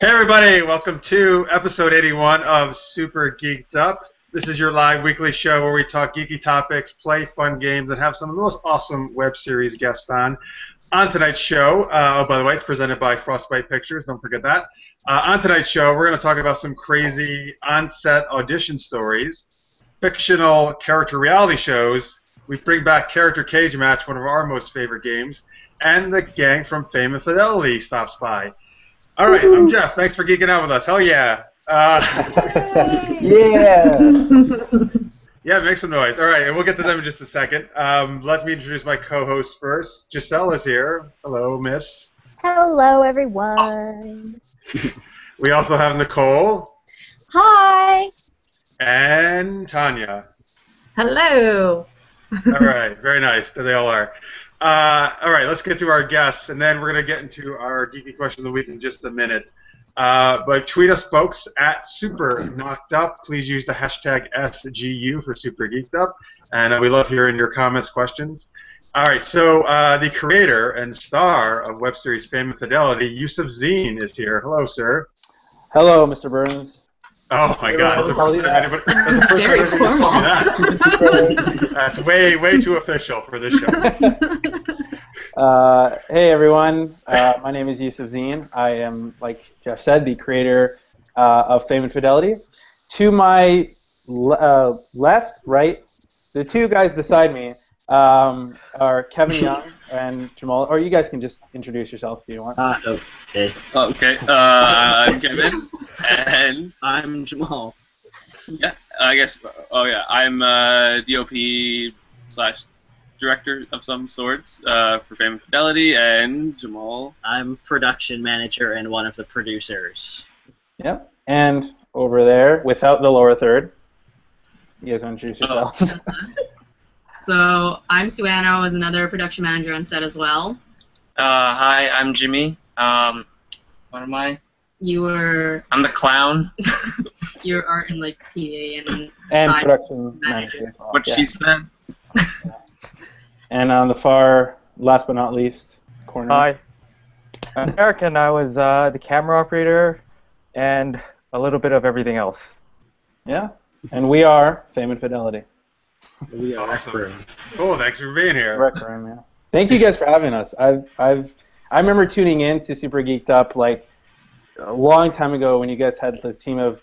Hey everybody, welcome to episode 81 of Super Geeked Up. This is your live weekly show where we talk geeky topics, play fun games, and have some of the most awesome web series guests on. On tonight's show, by the way, it's presented by Frostbite Pictures, don't forget that. On tonight's show, we're going to talk about some crazy on-set audition stories, fictional character reality shows, we bring back Character Cage Match, one of our most favorite games, and the gang from Fame Fidelity stops by. All right, I'm Jeff. Thanks for geeking out with us. Hell yeah. Yeah, make some noise. All right, and we'll get to them in just a second. Let me introduce my co-host first. Giselle is here. Hello, miss. Hello, everyone. We also have Nicole. Hi. And Tanya. Hello. All right, very nice. There they all are. All right, let's get to our guests, and then we're going to get into our geeky question of the week in just a minute. But tweet us, folks, at Super Knocked Up. Please use the hashtag SGU for Super Geeked Up, and we love hearing your comments, questions. All right, so the creator and star of web series Fame Fidelity, Yusuf Zine, is here. Hello, sir. Hello, Mr. Burns. Oh my God! That's the first time anybody has told me that. That's way too official for this show. Hey everyone, my name is Yusuf Zine. I am, like Jeff said, the creator of Fame Fidelity. To my left, right, the two guys beside me are Kevin Young and Jamaal. Or you guys can just introduce yourself if you want. Okay. I'm Kevin, and I'm Jamaal. Yeah, I guess. Oh yeah, I'm DOP / director of some sorts for Fame Fidelity, and Jamaal. I'm production manager and one of the producers. Yep. And over there, without the lower third, you guys want to introduce yourselves? So I'm Suanna. I was another production manager on set as well. Hi, I'm Jimmy. What am I? I'm the clown. You're art and like PA and production manager. What she said. And on the far, last but not least, corner. Hi, I'm Eric, and I was the camera operator and a little bit of everything else. Yeah, and we are Fame and Fidelity. We are awesome. Cool, thanks for being here. Rec Room, yeah. Thank you guys for having us. I remember tuning in to Super Geeked Up like a long time ago when you guys had the team of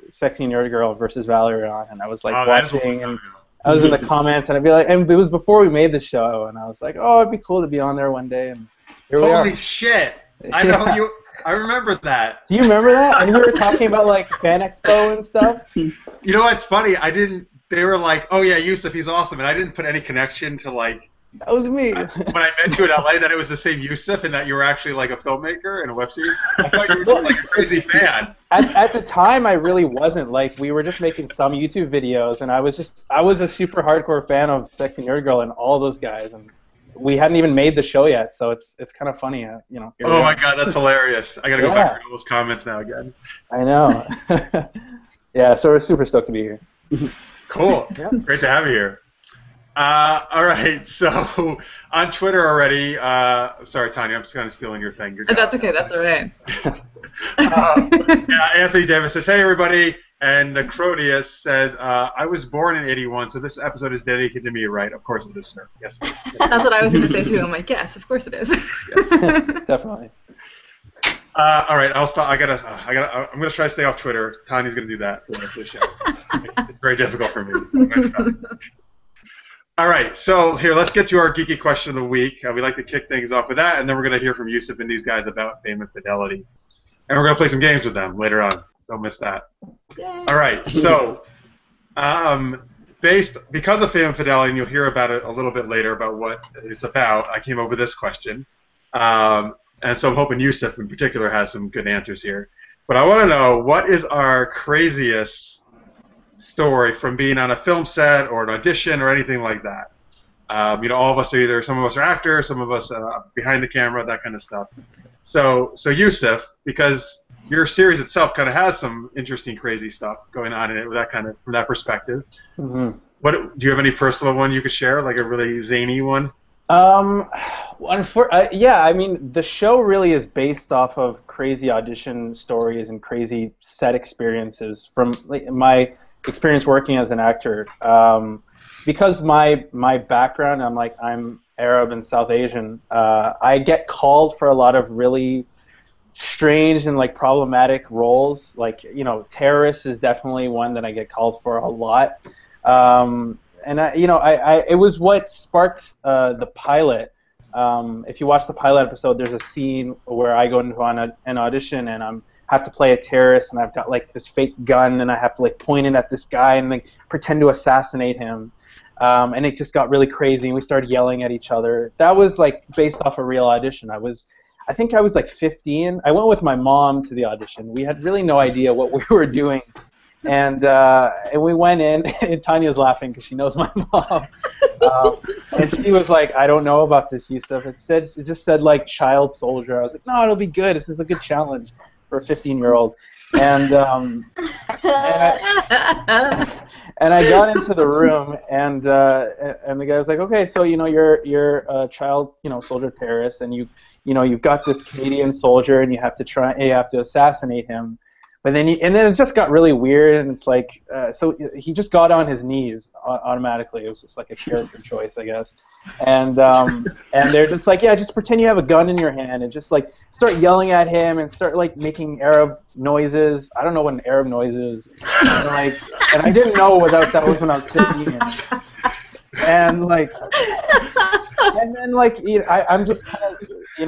Sexy Nerd Girl versus Valerie on, and I was like watching, and I was in the comments, and I'd be like, and it was before we made the show, and I was like, oh, it'd be cool to be on there one day, and here we are. Holy shit! I know you. I remember that. Do you remember that? And we were talking about like Fan Expo and stuff. You know what's funny? I didn't. They were like, "Oh yeah, Yusuf, he's awesome," and I didn't put any connection to like. That was me. When I met you in LA, that it was the same Yusuf, and that you were actually like a filmmaker in a web series. I thought you were just like a crazy fan. At the time, I really wasn't. Like, we were just making some YouTube videos, and I was a super hardcore fan of Sexy Nerd Girl and all those guys, and we hadn't even made the show yet, so it's kind of funny, you know. Oh my God, that's hilarious! I gotta go back and read those comments now again. I know. Yeah, so we're super stoked to be here. Cool. Yeah. Great to have you here. All right, so on Twitter already, sorry, Tanya, I'm just kind of stealing your thing. That's okay, that's all right. Yeah, Anthony Davis says, hey, everybody, and Crodius says, I was born in 81, so this episode is dedicated to me, right? Of course it is, sir. Yes. That's what I was going to say, too. I'm like, yes, of course it is. Yes. Definitely. All right, I'll stop. I'm gonna try to stay off Twitter. Tanya's gonna do that for the rest of the show. It's very difficult for me. All right, so here, let's get to our geeky question of the week. We like to kick things off with that, and then we're going to hear from Yusuf and these guys about Fame and Fidelity. And we're going to play some games with them later on. Don't miss that. Yay. All right, so because of Fame and Fidelity, and you'll hear about it a little bit later about what it's about, I came up with this question. And so I'm hoping Yusuf in particular has some good answers here. But I want to know, what is our craziest story from being on a film set or an audition or anything like that? You know, all of us are either, some of us are actors, some of us behind the camera, that kind of stuff. So Yusuf, because your series itself kind of has some interesting, crazy stuff going on in it with that kind of, from that perspective. Mm-hmm. Do you have any personal one you could share, like a really zany one? Yeah, I mean, the show really is based off of crazy audition stories and crazy set experiences from like, my experience working as an actor. Because my background, I'm Arab and South Asian. I get called for a lot of really strange and like problematic roles. Like terrorist is definitely one that I get called for a lot. And it was what sparked the pilot. If you watch the pilot episode, there's a scene where I go into an audition and have to play a terrorist, and I've got like this fake gun, and I have to like point it at this guy and like pretend to assassinate him. And it just got really crazy, and we started yelling at each other. That was like based off a real audition. I think I was like 15. I went with my mom to the audition. We had really no idea what we were doing. And we went in, and Tanya's laughing because she knows my mom. And she was like, I don't know about this, Yusuf. It just said like child soldier. I was like, no, it'll be good. This is a good challenge for a 15-year-old. And I got into the room, and the guy was like, okay, so you're a child soldier terrorist, and you've got this Canadian soldier, and you have to assassinate him. But then it just got really weird, and it's like, so he just got on his knees automatically. It was just like a character choice, I guess. And they're just like, yeah, just pretend you have a gun in your hand, and just like start yelling at him, and start like making Arab noises. I don't know what an Arab noise is. And I didn't know what that was when I was 15. And then I'm just kind of,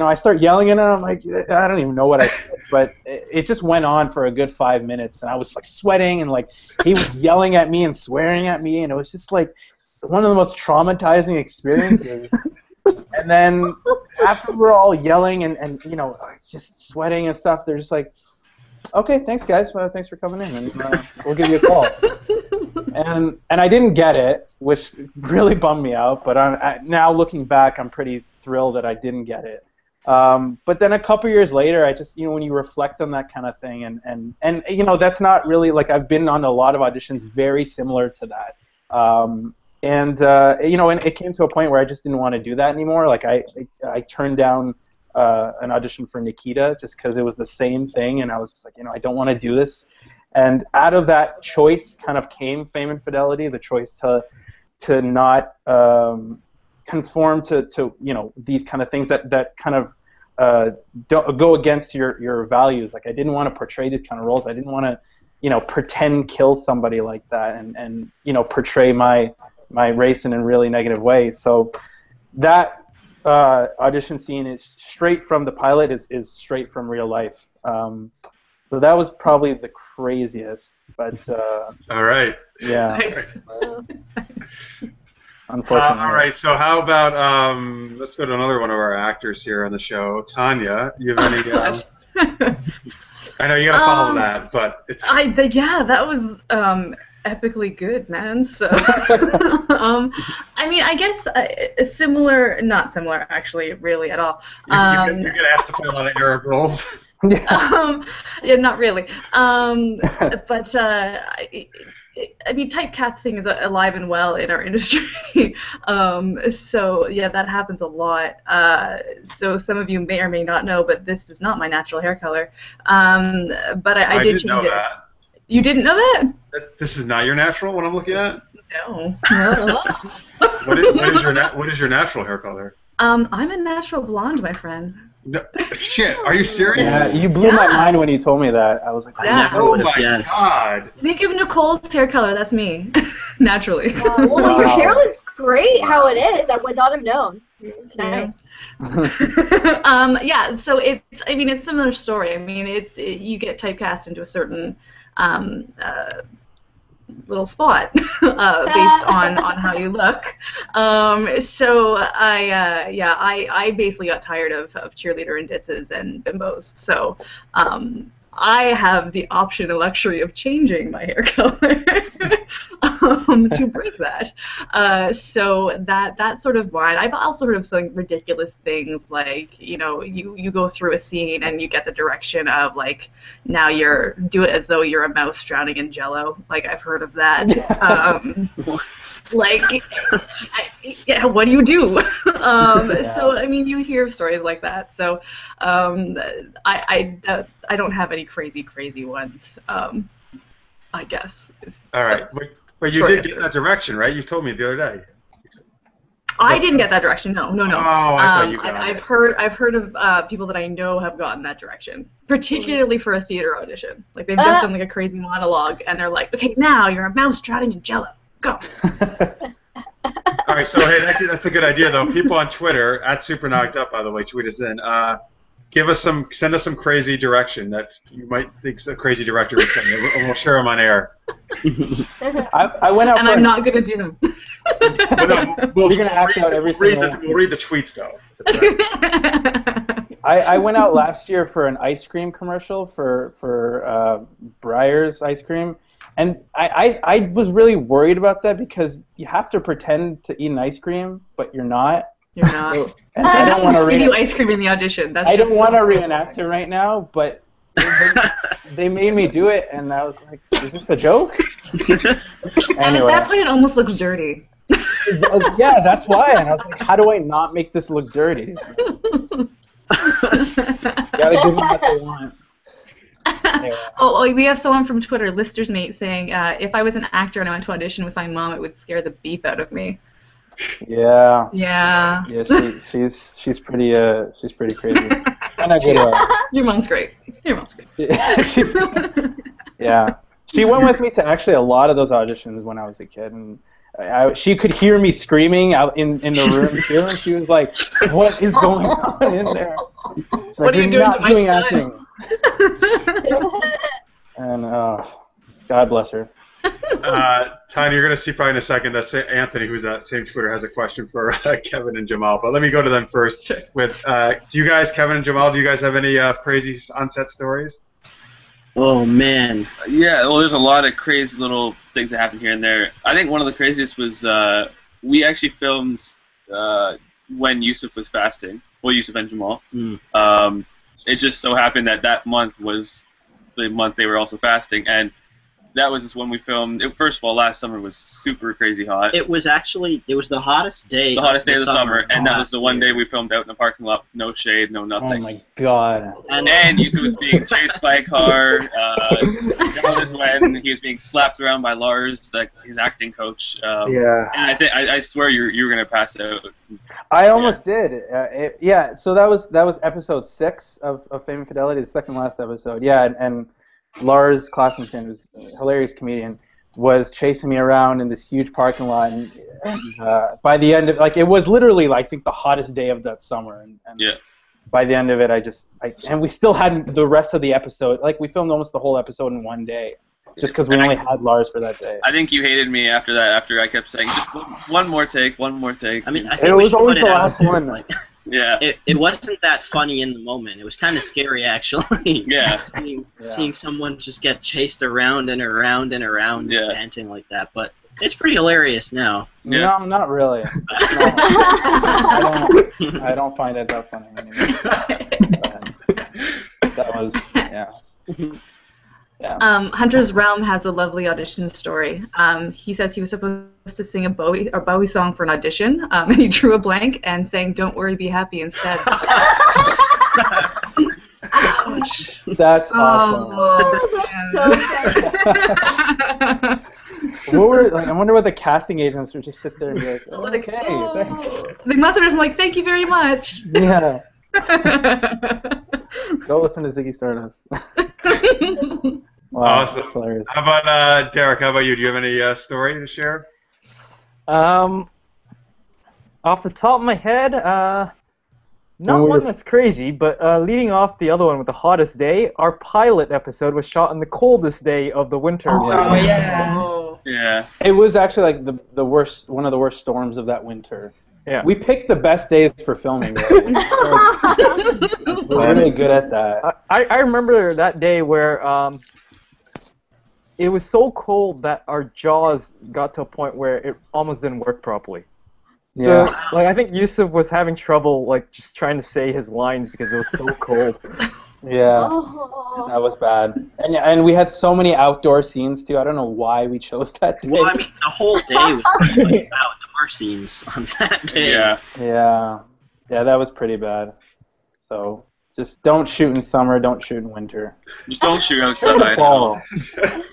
I start yelling at him. I'm like, I don't even know what I said, but it just went on for a good 5 minutes, and I was like sweating, and like he was yelling at me and swearing at me, and it was just like one of the most traumatizing experiences. And then after we're all yelling and just sweating and stuff, they're just like, okay, thanks guys, thanks for coming in, and we'll give you a call. And I didn't get it, which really bummed me out. But now looking back, I'm pretty thrilled that I didn't get it. But then a couple years later, I just when you reflect on that kind of thing, and that's not really like I've been on a lot of auditions very similar to that. And it came to a point where I just didn't want to do that anymore. Like I turned down an audition for Nikita just because it was the same thing, and I was just like, I don't want to do this. And out of that choice kind of came Fame and Fidelity, the choice to not conform to these kind of things that kind of don't go against your values. Like I didn't want to portray these kind of roles. I didn't want to pretend kill somebody like that and portray my race in a really negative way. So that audition scene is straight from the pilot, is straight from real life. So that was probably the craziest, but all right. Yeah. Nice. Unfortunately. All right. So how about let's go to another one of our actors here on the show, Tanya. You have any? I know you got to follow that, but it's. That was epically good, man. So, I mean, I guess similar, not similar, actually, really at all. You get asked to play a lot of Arab roles. Yeah, not really. But I mean, typecasting is alive and well in our industry. So yeah, that happens a lot. So some of you may or may not know, but this is not my natural hair color. But I did change know it. that. You didn't know that? This is not your natural. What I'm looking at. No. What is your natural hair color? I'm a natural blonde, my friend. No, shit, are you serious? Yeah, you blew my mind when you told me that. I was like, Yeah. Oh my god. Think of Nicole's hair color. That's me, naturally. Well, your hair looks great how it is. I would not have known. Nice. Yeah, so it's a similar story. I mean, you get typecast into a certain little spot based on how you look. So I basically got tired of cheerleader and ditzes and bimbos. So I have the option and luxury of changing my hair color to break that. So that's sort of why. I've also heard of some ridiculous things like, you go through a scene and you get the direction of like, now do it as though you're a mouse drowning in Jello. Like I've heard of that. What do you do? So I mean, you hear stories like that. So I don't have any crazy ones. I guess. All right, but you did get that direction, right? You told me the other day. I didn't get that direction. No. Oh, I thought you got I've heard of people that I know have gotten that direction, particularly for a theater audition. Like they've just done like a crazy monologue, and they're like, "Okay, now you're a mouse drowning in Jello. Go." All right, so hey, that's a good idea though. People on Twitter @SuperKnockedUp, by the way, tweet us in. Send us some crazy direction that you might think a crazy director would send, and we'll share them on air. I went out. And I'm not gonna do them. We're gonna act out every single. We'll read the tweets though. I went out last year for an ice cream commercial for Breyer's ice cream, and I was really worried about that because you have to pretend to eat an ice cream, but you're not. You're not. And I don't want to give you ice cream in the audition. I don't want to reenact it right now, but they made me do it, and I was like, "Is this a joke?" And at that point, it almost looks dirty. Yeah, that's why. And I was like, "How do I not make this look dirty?" Gotta give them what they want. Anyway. Oh, we have someone from Twitter, Lister's Mate, saying, if I was an actor and I went to audition with my mom, it would scare the beep out of me. Yeah. Yeah. Yeah, she's pretty crazy. Your mom's great. Your mom's great. Yeah. She went with me to actually a lot of those auditions when I was a kid, and she could hear me screaming out in the room too, and she was like, "What is going on in there? Like, what are you doing not to my doing son?" acting." And God bless her. Tanya, you're going to see probably in a second that Anthony, who's that same Twitter, has a question for Kevin and Jamaal. But let me go to them first. With do you guys, Kevin and Jamaal, do you guys have any crazy on-set stories? Oh, man. Yeah, well, there's a lot of crazy little things that happen here and there. I think one of the craziest was we actually filmed when Yusuf was fasting. Well, Yusuf and Jamaal. It just so happened that month was the month they were also fasting, and that was just when we filmed. First of all, last summer was super crazy hot. It was the hottest day. The hottest day of the summer, and that was the one day we filmed out in the parking lot, no shade, no nothing. Oh my God! And Yusuf was being chased by a car. That was when he was being slapped around by Lars, his acting coach. Yeah. And I swear you were gonna pass out. I almost did. Yeah. So that was episode 6 of Fame Fidelity, the second last episode. Yeah, and Lars Classington, who's a hilarious comedian, was chasing me around in this huge parking lot, and by the end of it was literally I think the hottest day of that summer, and yeah. By the end of it, and we still had the rest of the episode. We filmed almost the whole episode in one day, just because we only had Lars for that day. I think you hated me after that. After I kept saying just one more take, one more take. I mean, I think it was always the last one. Yeah. It wasn't that funny in the moment. It was kind of scary, actually. Yeah. Seeing someone just get chased around and around and around, panting like that. But it's pretty hilarious now. Yeah. No, not really. No, I don't find it that funny anymore. That was, yeah. Yeah. Hunter's Realm has a lovely audition story. He says he was supposed to sing a Bowie song for an audition, and he drew a blank and sang "Don't Worry, Be Happy" instead. Ouch. That's awesome. I wonder what the casting agents would just sit there and be like, oh, okay, thanks. They must have been like, thank you very much. Yeah. Go listen to Ziggy Stardust. Wow, awesome. That's hilarious. How about Derek? How about you? Do you have any story to share? Off the top of my head, not one that's crazy, but leading off the other one with the hottest day, our pilot episode was shot on the coldest day of the winter. Oh yeah. Yeah. It was actually the worst, one of the worst storms of that winter. Yeah. We picked the best days for filming. Really. We're really good at that. I remember that day where it was so cold that our jaws got to a point where it almost didn't work properly. So, Yeah. like, I think Yusuf was having trouble, like, just trying to say his lines because it was so cold. Yeah, Oh. that was bad. And we had so many outdoor scenes too. I don't know why we chose that day. Well, I mean, the whole day was like outdoor scenes on that day. Yeah. Yeah, that was pretty bad. So just don't shoot in summer, don't shoot in winter. Just don't shoot outside. Fall.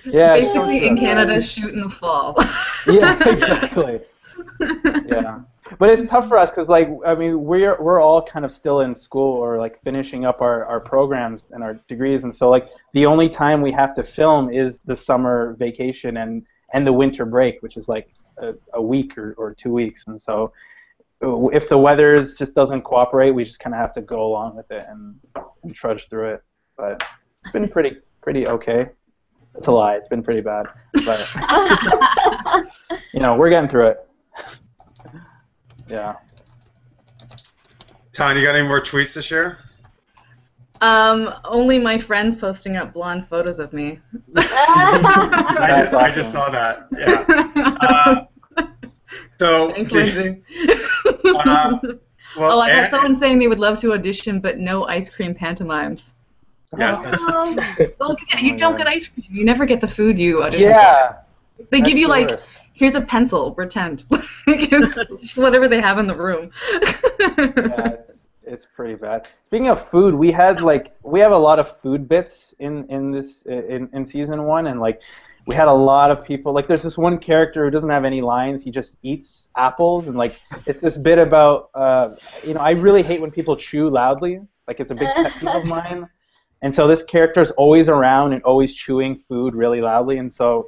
Yeah. just don't Basically, shoot in outside. Canada, shoot in the fall. Yeah, exactly. Yeah, but it's tough for us because, like, I mean, we're all kind of still in school or like finishing up our programs and our degrees, and so like the only time we have to film is the summer vacation and the winter break, which is like a week or 2 weeks, and so if the weather just doesn't cooperate, we just kind of have to go along with it and trudge through it. But it's been pretty okay. That's a lie. It's been pretty bad, but we're getting through it. Yeah. Tanya, you got any more tweets to share? Only my friends posting up blonde photos of me. I just saw that. Yeah. So. Thanks, Lindsay. Well, I got someone saying they would love to audition, but no ice cream pantomimes. Yes. Well, you don't get ice cream. You never get the food you audition Yeah. for. They give you, the like, worst. here's a pencil, pretend. It's whatever they have in the room. Yeah, it's pretty bad. Speaking of food, we have a lot of food bits in this in season 1, and like we had a lot of people. Like, there's this one character who doesn't have any lines. He just eats apples, and like it's this bit about I really hate when people chew loudly. Like, it's a big pet peeve of mine. And so this character's always around and always chewing food really loudly, and so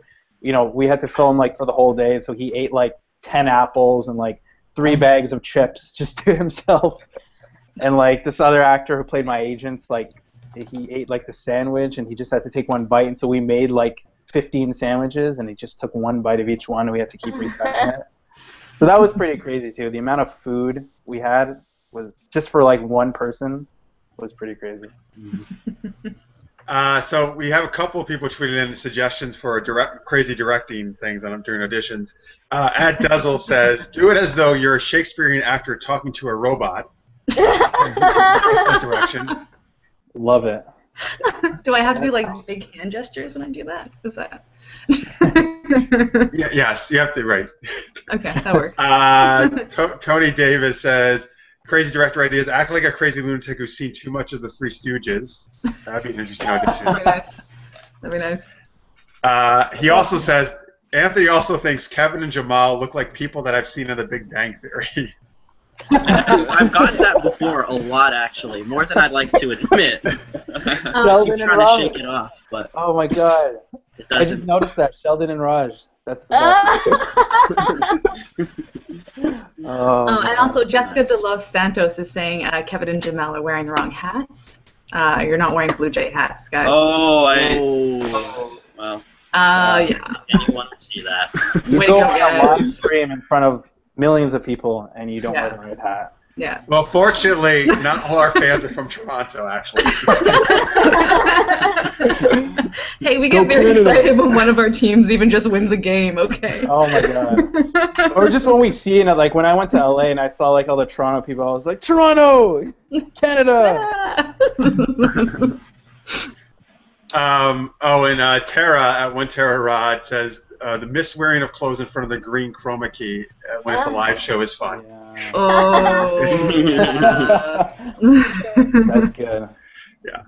we had to film like for the whole day. So he ate like 10 apples and like 3 bags of chips just to himself. And like this other actor who played my agents, like he ate like the sandwich and he just had to take 1 bite. And so we made like 15 sandwiches and he just took 1 bite of each one and we had to keep resetting it. So that was pretty crazy too. The amount of food we had was just for like one person was pretty crazy. So we have a couple of people tweeting in suggestions for crazy directing things during auditions. At Dezel says, do it as though you're a Shakespearean actor talking to a robot. Excellent direction. Love it. Do I have to do like big hand gestures when I do that? Is that? Yes, you have to, right. Okay, that works. Tony Davis says, crazy director ideas, act like a crazy lunatic who's seen too much of the Three Stooges. That'd be an interesting audition. That'd be nice. He also says, Anthony also thinks Kevin and Jamaal look like people that I've seen in The Big Bang Theory. I've gotten that before a lot, actually, more than I'd like to admit. I keep trying to shake it off, but oh my god, it I doesn't. just noticed that Sheldon and Raj. That's the best. And also Jessica De Los Santos is saying Kevin and Jamaal are wearing the wrong hats. You're not wearing Blue Jay hats, guys. Oh, Well. Yeah. Anyone can see that. You Way go to go, on a guys. live stream in front of millions of people and you don't Yeah. wear the right hat. Yeah. Well, fortunately, not all our fans are from Toronto, actually. Hey, we get very excited when one of our teams even just wins a game, okay? Oh my god. Or just when we see it, like when I went to LA and I saw like all the Toronto people, I was like, Toronto! Canada! And Tara at One Tara Rod says the miswearing of clothes in front of the green chroma key when it's a live show is fun. Yeah. Oh, yeah. That's good. Yeah.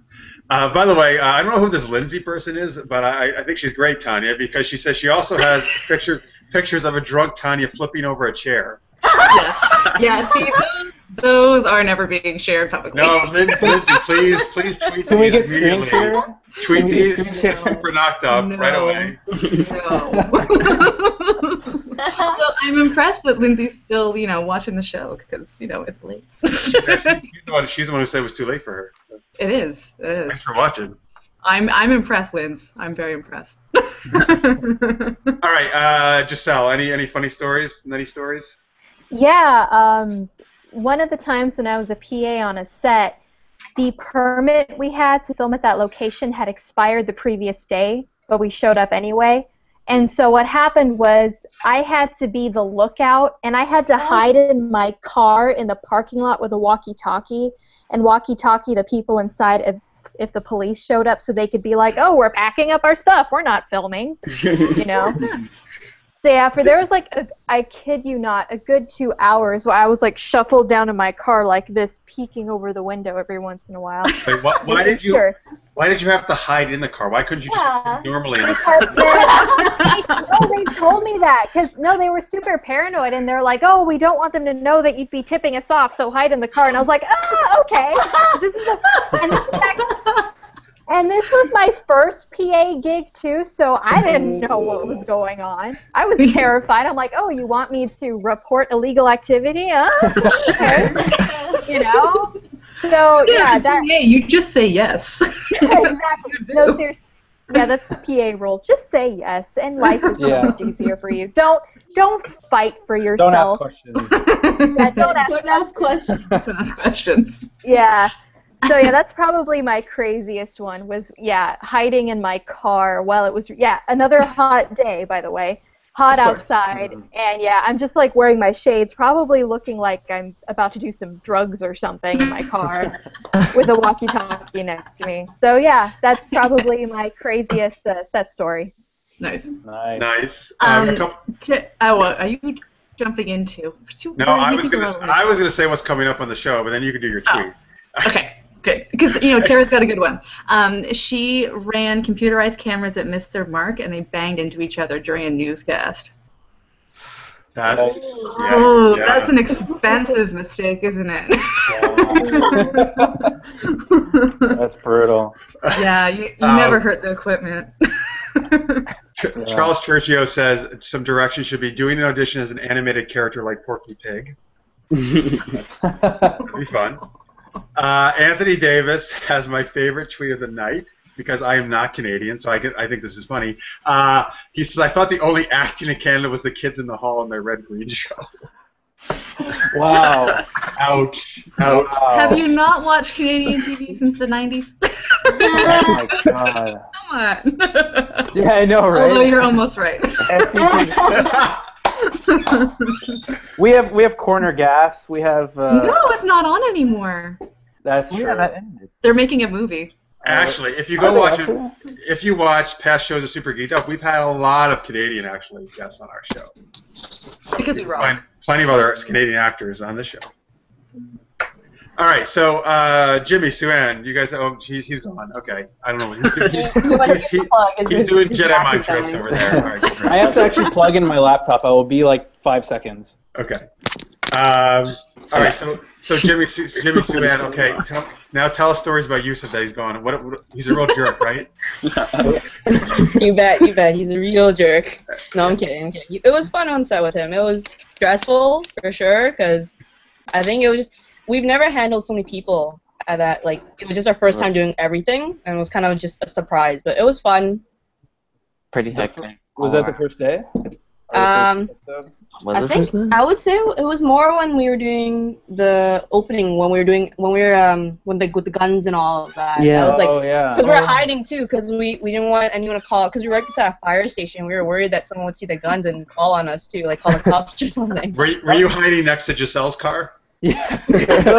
By the way, I don't know who this Lindsay person is, but I think she's great, Tanya, because she says she also has pictures of a drunk Tanya flipping over a chair. Yeah, see, those are never being shared publicly. No, Lindsay, please tweet Can we these get screen immediately. share? Tweet these screen share? super knocked up No. right away. No. Although I'm impressed that Lindsay's still, watching the show because, it's late. She's the one who said it was too late for her. So. It is. Thanks for watching. I'm impressed, Linz. I'm very impressed. All right, Giselle, any funny stories? Nutty stories? Yeah, one of the times when I was a PA on a set, the permit we had to film at that location had expired the previous day, but we showed up anyway. And so what happened was I had to be the lookout, and I had to hide in my car in the parking lot with a walkie-talkie and walkie-talkie the people inside if the police showed up so they could be like, oh, we're packing up our stuff. We're not filming, you know. So yeah, there was like, I kid you not, a good 2 hours where I was like shuffled down in my car like this, peeking over the window every once in a while. Wait, why did you have to hide in the car? Why couldn't you just be normally in the car? They told me that because they were super paranoid and they're like, oh, we don't want them to know that you'd be tipping us off, so hide in the car. And I was like, okay. And this was my first PA gig, too, so I didn't know what was going on. I was terrified. I'm like, oh, you want me to report illegal activity? Okay. You know? So, yeah. You just say yes. Exactly. No, seriously. Yeah, that's the PA rule. Just say yes, and life is so much easier for you. Don't fight for yourself. Don't ask questions. Yeah, don't ask questions. Don't ask questions. Yeah. So yeah, that's probably my craziest one was, hiding in my car while it was, another hot day, by the way. Hot outside, and I'm just like wearing my shades, probably looking like I'm about to do some drugs or something in my car with a walkie-talkie next to me. So yeah, that's probably my craziest set story. Nice. Nice. Are you jumping into? No, I was gonna say what's coming up on the show, but then you can do your tweet. Okay. Good, because Tara's got a good one. She ran computerized cameras at Mr. Mark, and they banged into each other during a newscast. That's an expensive mistake, isn't it? That's brutal. Yeah, you never hurt the equipment. Charles Churchio says some direction should be doing an audition as an animated character like Porky Pig. That'd be fun. Anthony Davis has my favorite tweet of the night because I am not Canadian, so I think this is funny. He says, I thought the only acting in Canada was the kids in the hall in my Red Green show. Wow. Ouch. Wow. Have you not watched Canadian TV since the 90s? Oh my god. Come on. Yeah, I know, right? Although you're almost right. We have corner gas. We have. No, it's not on anymore. That's true. Yeah, that ended. They're making a movie. Actually, if you if you watch past shows of Super Geeked Up, we've had a lot of Canadian guests on our show. So Because we rock. Plenty of other Canadian actors on the show. All right, so Jimmy, Sue-Ann, you guys. Oh, he's gone. Okay, I don't know. He's doing Jedi mind tricks over there. All right, I have to actually plug in my laptop. I will be like 5 seconds. Okay. All right, so Jimmy, Sue-Ann. Okay, now tell us stories about Yusuf that he's gone. He's a real jerk, right? You bet. He's a real jerk. No, I'm kidding. It was fun on set with him. It was stressful for sure because I think it was just. We've never handled so many people at that. Like, it was just our first time doing everything, and it was kind of just a surprise. But it was fun. Pretty hectic. Was that the first day? I would say it was more when we were doing the opening, with the guns and all of that. Yeah. That was like, yeah. because we were hiding too, because we didn't want anyone to call, because we were right beside a fire station. We were worried that someone would see the guns and call on us too, like call the cops or something. Were you hiding next to Giselle's car? Yeah. Like, what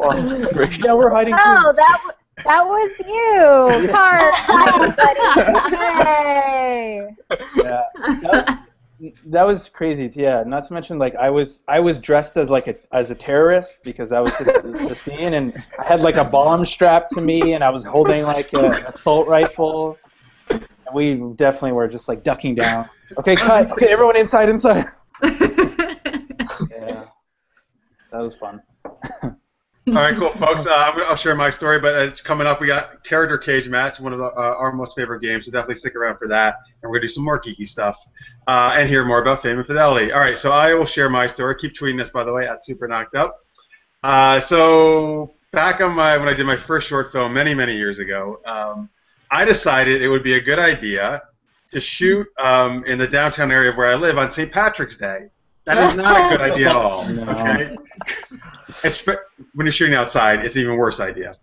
are you doing? Yeah, we're hiding too. Oh, that was you, Car. Hey. Yeah. That was crazy. Yeah. Not to mention, like, I was dressed as a terrorist because that was just the scene, and I had like a bomb strapped to me, and I was holding like an assault rifle, and we definitely were just like ducking down. Okay, cut. Okay, everyone inside. Yeah, that was fun. All right, cool, folks. I'll share my story, but coming up, we got Character Cage Match, one of our most favorite games, so definitely stick around for that, and we're going to do some more geeky stuff and hear more about Fame Fidelity. All right, so I will share my story. Keep tweeting us, by the way, at Super Knocked Up. So back on when I did my first short film many, many years ago, I decided it would be a good idea to shoot in the downtown area of where I live on St. Patrick's Day. That is not a good idea at all. No. Okay. When you're shooting outside, it's an even worse idea.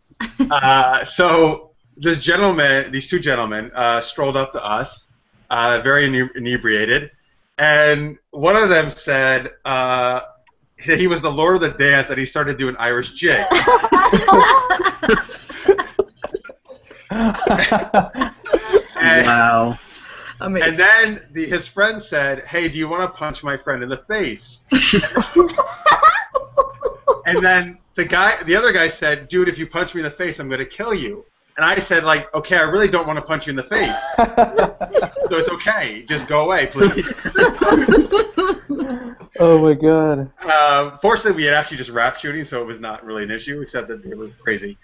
So these two gentlemen, strolled up to us, very inebriated, and one of them said he was the Lord of the Dance, and he started doing Irish jig. Wow. Amazing. And then his friend said, "Hey, do you want to punch my friend in the face?" And then the other guy said, "Dude, if you punch me in the face, I'm going to kill you." And I said, like, "Okay, I really don't want to punch you in the face. So it's okay. Just go away, please." Oh my god. Fortunately, we had actually just rap shooting, so it was not really an issue, except that they were crazy.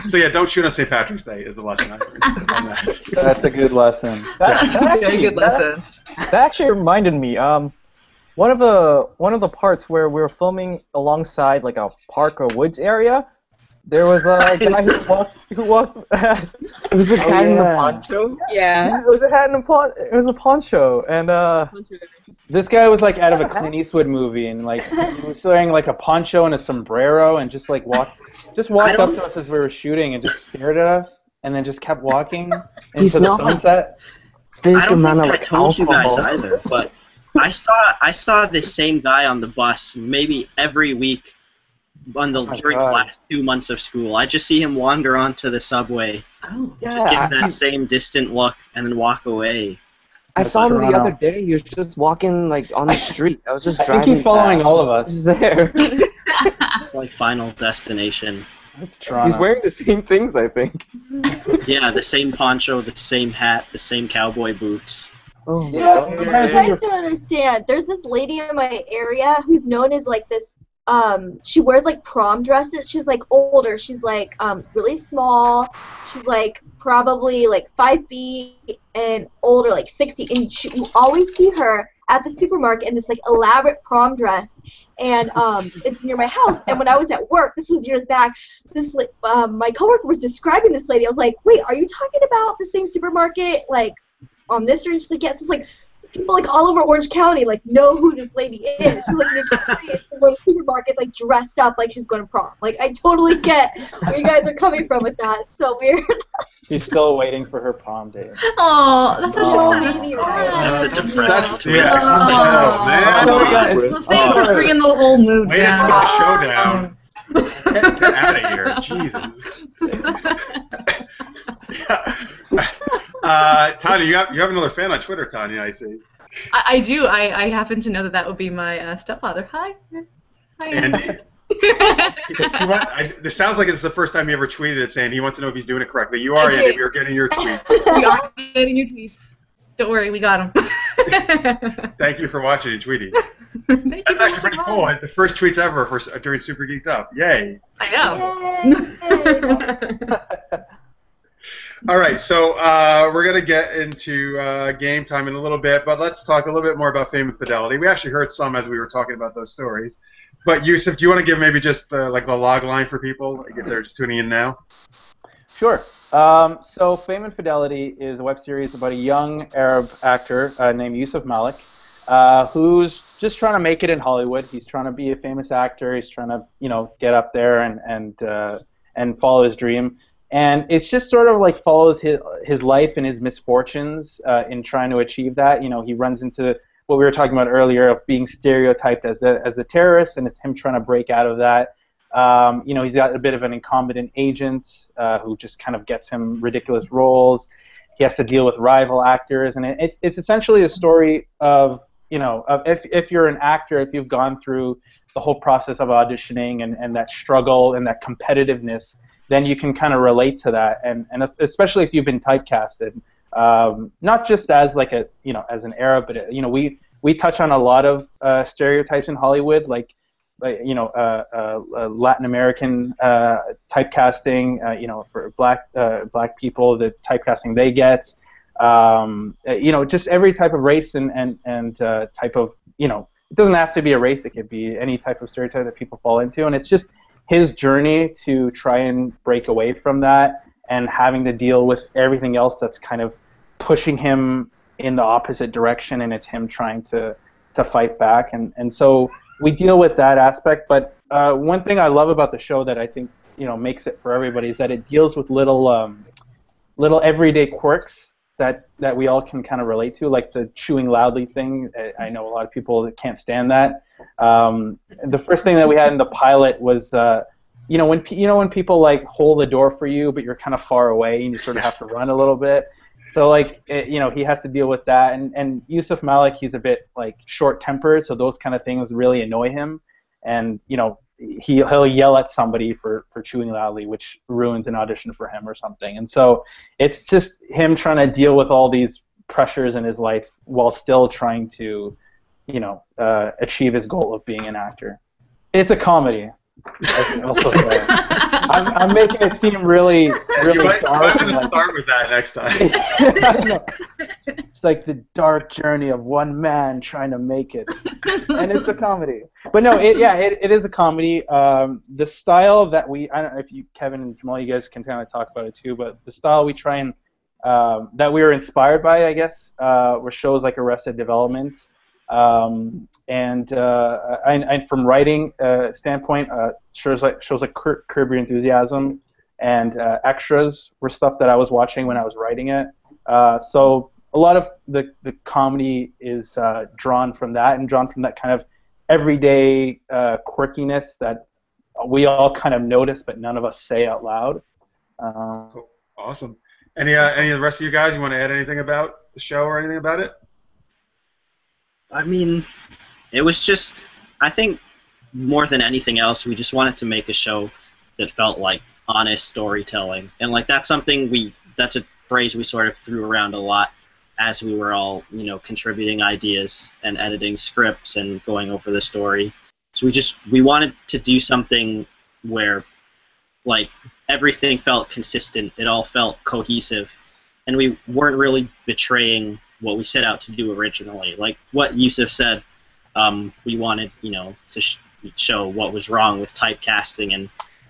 So yeah, don't shoot on St. Patrick's Day is the lesson I learned on that. That's a good lesson. That's a very good lesson. That actually reminded me. One of the parts where we were filming alongside like a park or woods area, there was a guy who walked. It was a guy in a poncho. Yeah. It was a hat and a it was a poncho, and this guy was like out of a Clint Eastwood movie, and like he was wearing like a poncho and a sombrero, and just like walked up to us as we were shooting, and just stared at us, and then just kept walking into the sunset. I don't think I told you guys either, but I saw this same guy on the bus maybe every week during the last 2 months of school. I just see him wander onto the subway, just give that same distant look, and then walk away. I saw him the other day. He was just walking like on the street. I was just driving. I think he's following all of us. He's there. It's like Final Destination. That's Toronto. He's wearing the same things, I think. Yeah, the same poncho, the same hat, the same cowboy boots. Oh my Yeah, god. you guys don't understand. There's this lady in my area who's known as like this. She wears like prom dresses. She's like older. She's like really small. She's like probably like 5 feet and older, like 60. And you always see her at the supermarket in this like elaborate prom dress. And it's near my house. And when I was at work, this was years back, this my coworker was describing this lady. I was like, wait, are you talking about the same supermarket like on this street? She's like, yes. It's like people like all over Orange County like know who this lady is. She's like notorious to go to supermarkets like dressed up like she's going to prom. Like I totally get where you guys are coming from with that. It's so weird. She's still waiting for her prom date. Oh, that's such a funny That's a depressing twist. Yeah. Oh, man. Thanks for bringing the whole mood Way to down. put the show down. Get out of here. Jesus. Tanya, you have another fan on Twitter, Tanya, I see. I do. I happen to know that would be my stepfather. Hi. Hi. Andy. This sounds like it's the first time he ever tweeted it saying he wants to know if he's doing it correctly. You are, Andy. We are getting your tweets. We are getting your tweets. Don't worry, we got them. Thank you for watching and tweeting. Thank That's actually pretty cool. The first tweets ever during Super Geeked Up. Yay. I know. All right, so we're going to get into game time in a little bit, but let's talk a little bit more about Fame Fidelity. We actually heard some as we were talking about those stories. But Yusuf, do you want to give maybe just the log line for people if they're just tuning in now? Sure. So Fame and Fidelity is a web series about a young Arab actor named Yusuf Malik, who's just trying to make it in Hollywood. He's trying to be a famous actor. He's trying to, get up there and follow his dream. And it's just sort of like follows his life and his misfortunes in trying to achieve that. He runs into what we were talking about earlier of being stereotyped as the terrorist, and it's him trying to break out of that. He's got a bit of an incompetent agent who just kind of gets him ridiculous roles. He has to deal with rival actors, and it's essentially a story of if you're an actor, if you've gone through the whole process of auditioning and that struggle and that competitiveness, then you can kind of relate to that, and especially if you've been typecasted, not just as like as an Arab, but we touch on a lot of stereotypes in Hollywood, like Latin American typecasting, for black people, the typecasting they get, just every type of race and type of it doesn't have to be a race; it could be any type of stereotype that people fall into, and it's just his journey to try and break away from that and having to deal with everything else that's kind of pushing him in the opposite direction, and it's him trying to fight back, and so we deal with that aspect. But one thing I love about the show that I think makes it for everybody is that it deals with little everyday quirks that we all can kind of relate to, like the chewing loudly thing. I know a lot of people that can't stand that. The first thing that we had in the pilot was when people like hold the door for you, but you're kind of far away and you sort of have to run a little bit. So he has to deal with that, and Yusuf Malik, he's a bit like short-tempered, so those kind of things really annoy him, and he'll yell at somebody for chewing loudly, which ruins an audition for him or something. And so it's just him trying to deal with all these pressures in his life while still trying to achieve his goal of being an actor. It's a comedy. I'm making it seem really dark. You might start with that next time. It's like the dark journey of one man trying to make it, and it's a comedy. But no, it is a comedy. The style that I don't know if you, Kevin and Jamaal, you guys can kind of talk about it too, but the style we try and that we were inspired by, I guess, were shows like Arrested Development. And from writing standpoint, shows like Curb Your Enthusiasm and Extras were stuff that I was watching when I was writing it. So a lot of the comedy is drawn from that, and drawn from that kind of everyday quirkiness that we all kind of notice, but none of us say out loud. Cool. Awesome. Any of the rest of you guys, you want to add anything about the show or anything about it? I mean, it was just, I think more than anything else, we just wanted to make a show that felt like honest storytelling. And like that's a phrase we sort of threw around a lot as we were all, contributing ideas and editing scripts and going over the story. So we wanted to do something where like everything felt consistent, it all felt cohesive, and we weren't really betraying what we set out to do originally. Like what Yusuf said, we wanted, to show what was wrong with typecasting and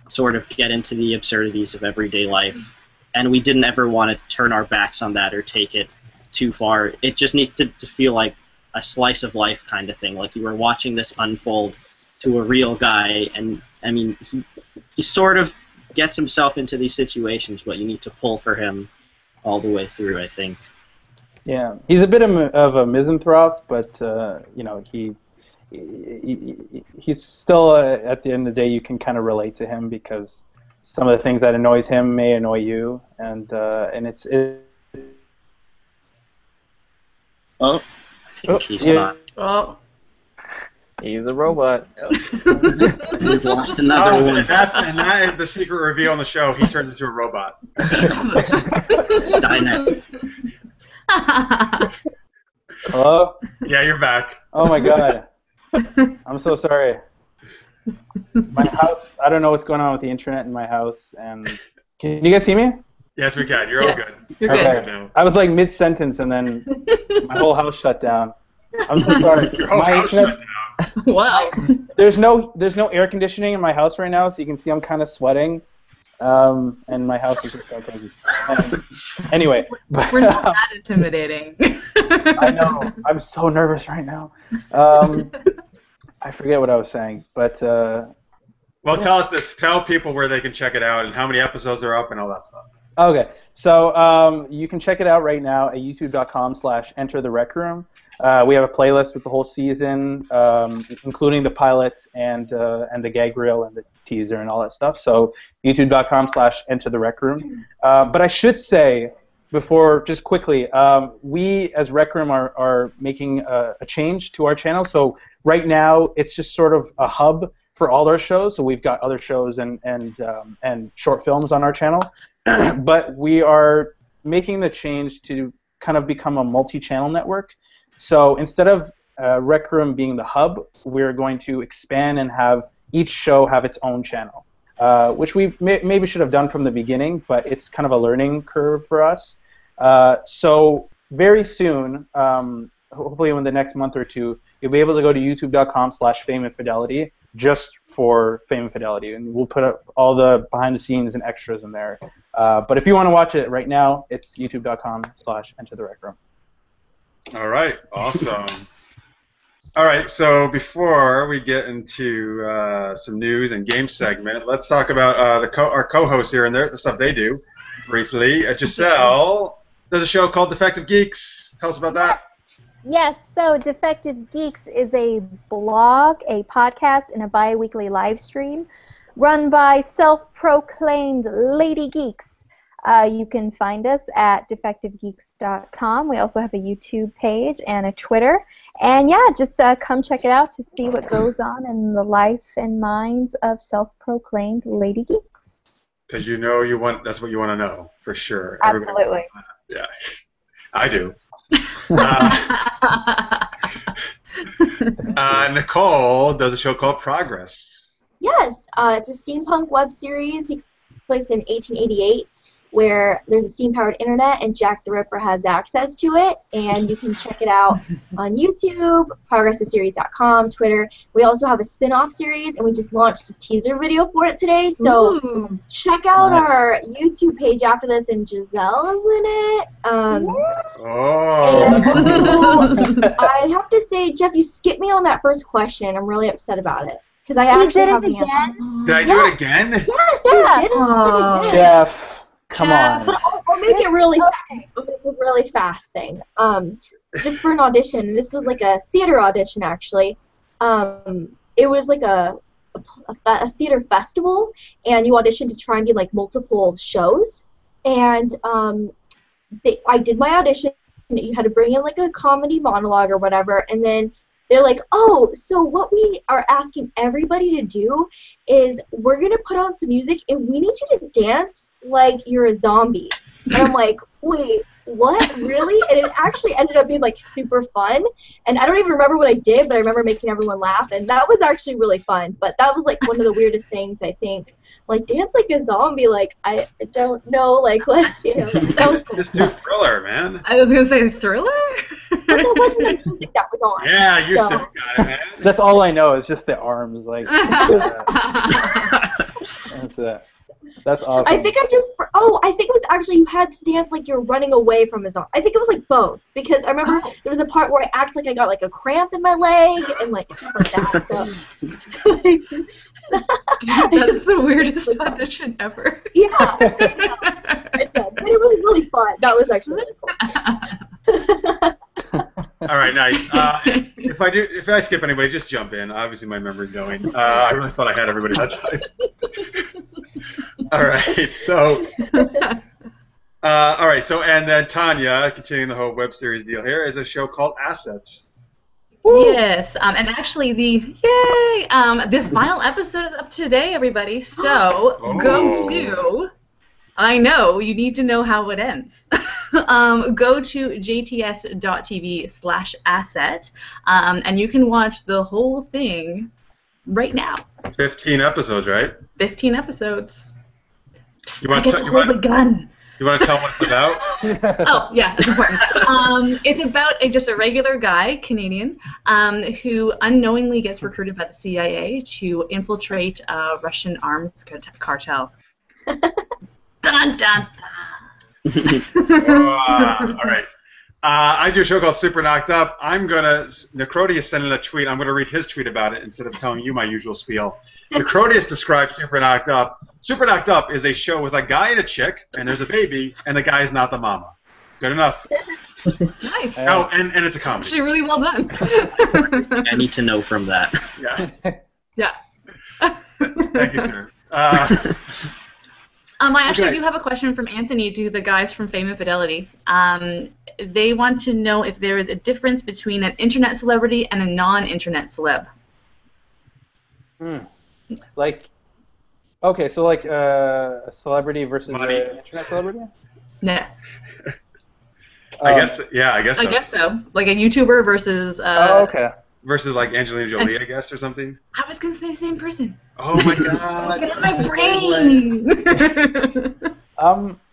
sort of get into the absurdities of everyday life. And we didn't ever want to turn our backs on that or take it too far. It just needed to feel like a slice of life kind of thing. Like you were watching this unfold to a real guy, and I mean, he sort of gets himself into these situations, but you need to pull for him all the way through, I think. Yeah, he's a bit of a misanthrope, but he's still at the end of the day you can kind of relate to him because some of the things that annoys him may annoy you, and it's. Oh, I think he's not. Oh, he's a robot. We've lost another one. And that is the secret reveal on the show. He turns into a robot. Skynet. Hello? Yeah, you're back. Oh my god. I'm so sorry. My house, I don't know what's going on with the internet in my house, and can you guys see me? Yes, we can. You're all good. You're Okay. good. I was like mid-sentence, and then my whole house shut down. I'm so sorry. Your whole My house internet- shut down. Wow. There's no air conditioning in my house right now, so you can see I'm kind of sweating, and my house is just going crazy. Anyway, We're not that intimidating. I know. I'm so nervous right now. I forget what I was saying, but Well, tell us this. Tell people where they can check it out and how many episodes are up and all that stuff. okay. So you can check it out right now at youtube.com/entertherec.room. We have a playlist with the whole season, including the pilot and the gag reel and the teaser and all that stuff. So youtube.com/entertherec.room. But I should say, before, just quickly, we as Rec Room are making a change to our channel. So right now it's just sort of a hub for all our shows. So we've got other shows and short films on our channel. But we are making the change to kind of become a multi-channel network. So instead of Rec Room being the hub, we're going to expand and have each show have its own channel, which we maybe should have done from the beginning, but it's kind of a learning curve for us. So very soon, hopefully in the next month or two, you'll be able to go to youtube.com/Fame Fidelity just for Fame Fidelity, and we'll put up all the behind the scenes and extras in there. But if you want to watch it right now, it's youtube.com/entertherec.room. All right, awesome. All right, so before we get into some news and game segment, let's talk about our co-hosts here and the stuff they do briefly. Giselle does a show called Defective Geeks. Tell us about that. Yes, so Defective Geeks is a blog, a podcast, and a bi-weekly live stream run by self-proclaimed lady geeks. You can find us at defectivegeeks.com. We also have a YouTube page and a Twitter. And yeah, just come check it out to see what goes on in the life and minds of self-proclaimed lady geeks. Because that's what you want to know, for sure. Absolutely. Yeah, I do. Nicole does a show called Progress. Yes, it's a steampunk web series. It takes place in 1888, where there's a steam-powered internet and Jack the Ripper has access to it, and you can check it out on YouTube, progresstheseries.com, Twitter. We also have a spin-off series, and we just launched a teaser video for it today, so check out our YouTube page after this, and Giselle's in it. And I have to say, Jeff, you skipped me on that first question. I'm really upset about it, because I actually have the answer. Did I do it again? Yes, you did it again. Jeff. Come on. But I'll make it really fast. I'll make a really fast thing. Just for an audition. And this was like a theater audition, actually. It was like a theater festival, and you auditioned to try and get like multiple shows. And I did my audition. You had to bring in like a comedy monologue or whatever, and then they're like, oh, so what we are asking everybody to do is we're going to put on some music and we need you to dance like you're a zombie. And I'm like, wait, what? Really? And it actually ended up being like super fun. And I don't even remember what I did, but I remember making everyone laugh. And that was actually really fun. But that was like one of the weirdest things, I think. Like, dance like a zombie, like, I don't know, like, what, you know. That was cool. Just do Thriller, man. I was going to say Thriller? But that wasn't like something that was on. Yeah, you said got it, man. That's all I know is just the arms. Like, that's it. That's awesome. I think I think it was actually you had to dance like you're running away from a zombie. I think it was like both, because I remember there was a part where I acted like I got like a cramp in my leg and like stuff like that. So that's the weirdest audition ever. Yeah, I know. But it was really fun. That was actually really cool. All right, nice. If I skip anybody, just jump in. Obviously, my memory's going. I really thought I had everybody that time. All right, so and then Tanya, continuing the whole web series deal here, is a show called Assets. Yes, and actually the final episode is up today, everybody. So go to. I know you need to know how it ends. Go to jts.tv/asset, and you can watch the whole thing right now. 15 episodes, right? 15 episodes. You want to hold the gun. You want to tell what it's about? Oh, yeah, it's important. It's about just a regular guy, Canadian, who unknowingly gets recruited by the CIA to infiltrate a Russian arms cartel. Dun, dun, dun. All right. I do a show called Super Knocked Up. Necrodius sent in a tweet. I'm going to read his tweet about it instead of telling you my usual spiel. Necrodius describes Super Knocked Up. Super Knocked Up is a show with a guy and a chick, and there's a baby, and the guy is not the mama. Good enough. Nice. Oh, and it's a comedy. Actually, really well done. I need to know from that. Yeah. Yeah. Thank you, sir. I actually do have a question from Anthony to the guys from Fame Fidelity. They want to know if there is a difference between an internet celebrity and a non-internet celeb. Like, okay, so like a celebrity versus an internet celebrity? Yeah. I guess so. I guess so. Like a YouTuber versus. Okay. Versus like Angelina Jolie, I guess, or something. I was gonna say the same person. Oh my god! Get out of my brain.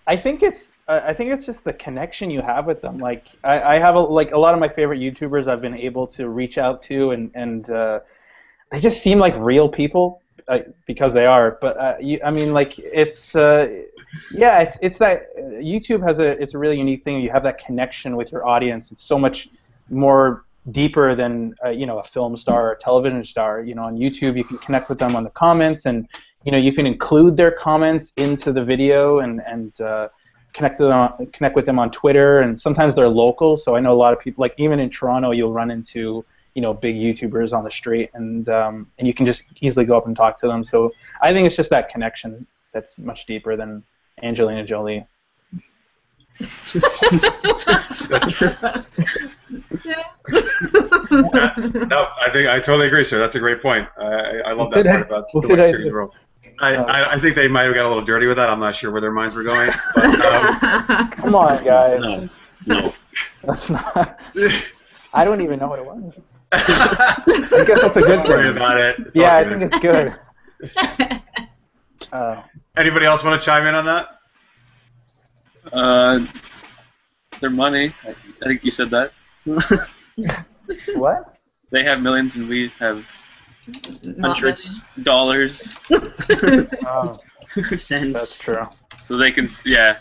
I think it's just the connection you have with them. Like I have a lot of my favorite YouTubers I've been able to reach out to, and they just seem like real people. because they are. But I mean, like it's it's that YouTube has it's a really unique thing. You have that connection with your audience. It's so much more deeper than a film star or a television star. On YouTube you can connect with them on the comments, and you can include their comments into the video and connect with them on Twitter, and sometimes they're local. So I know a lot of people, like even in Toronto, you'll run into big YouTubers on the street, and you can just easily go up and talk to them. So I think it's just that connection that's much deeper than Angelina Jolie. No, I totally agree, sir. That's a great point. I love that part about the web series world. I think they might have got a little dirty with that. I'm not sure where their minds were going. But, come on, guys. No. That's not. I don't even know what it was. I guess that's a good thing. Don't worry about it. Yeah, I think it's good. Anybody else want to chime in on that? Their money. I think you said that. What? They have millions and we have hundreds dollars. Cents. That's true. So they can, yeah.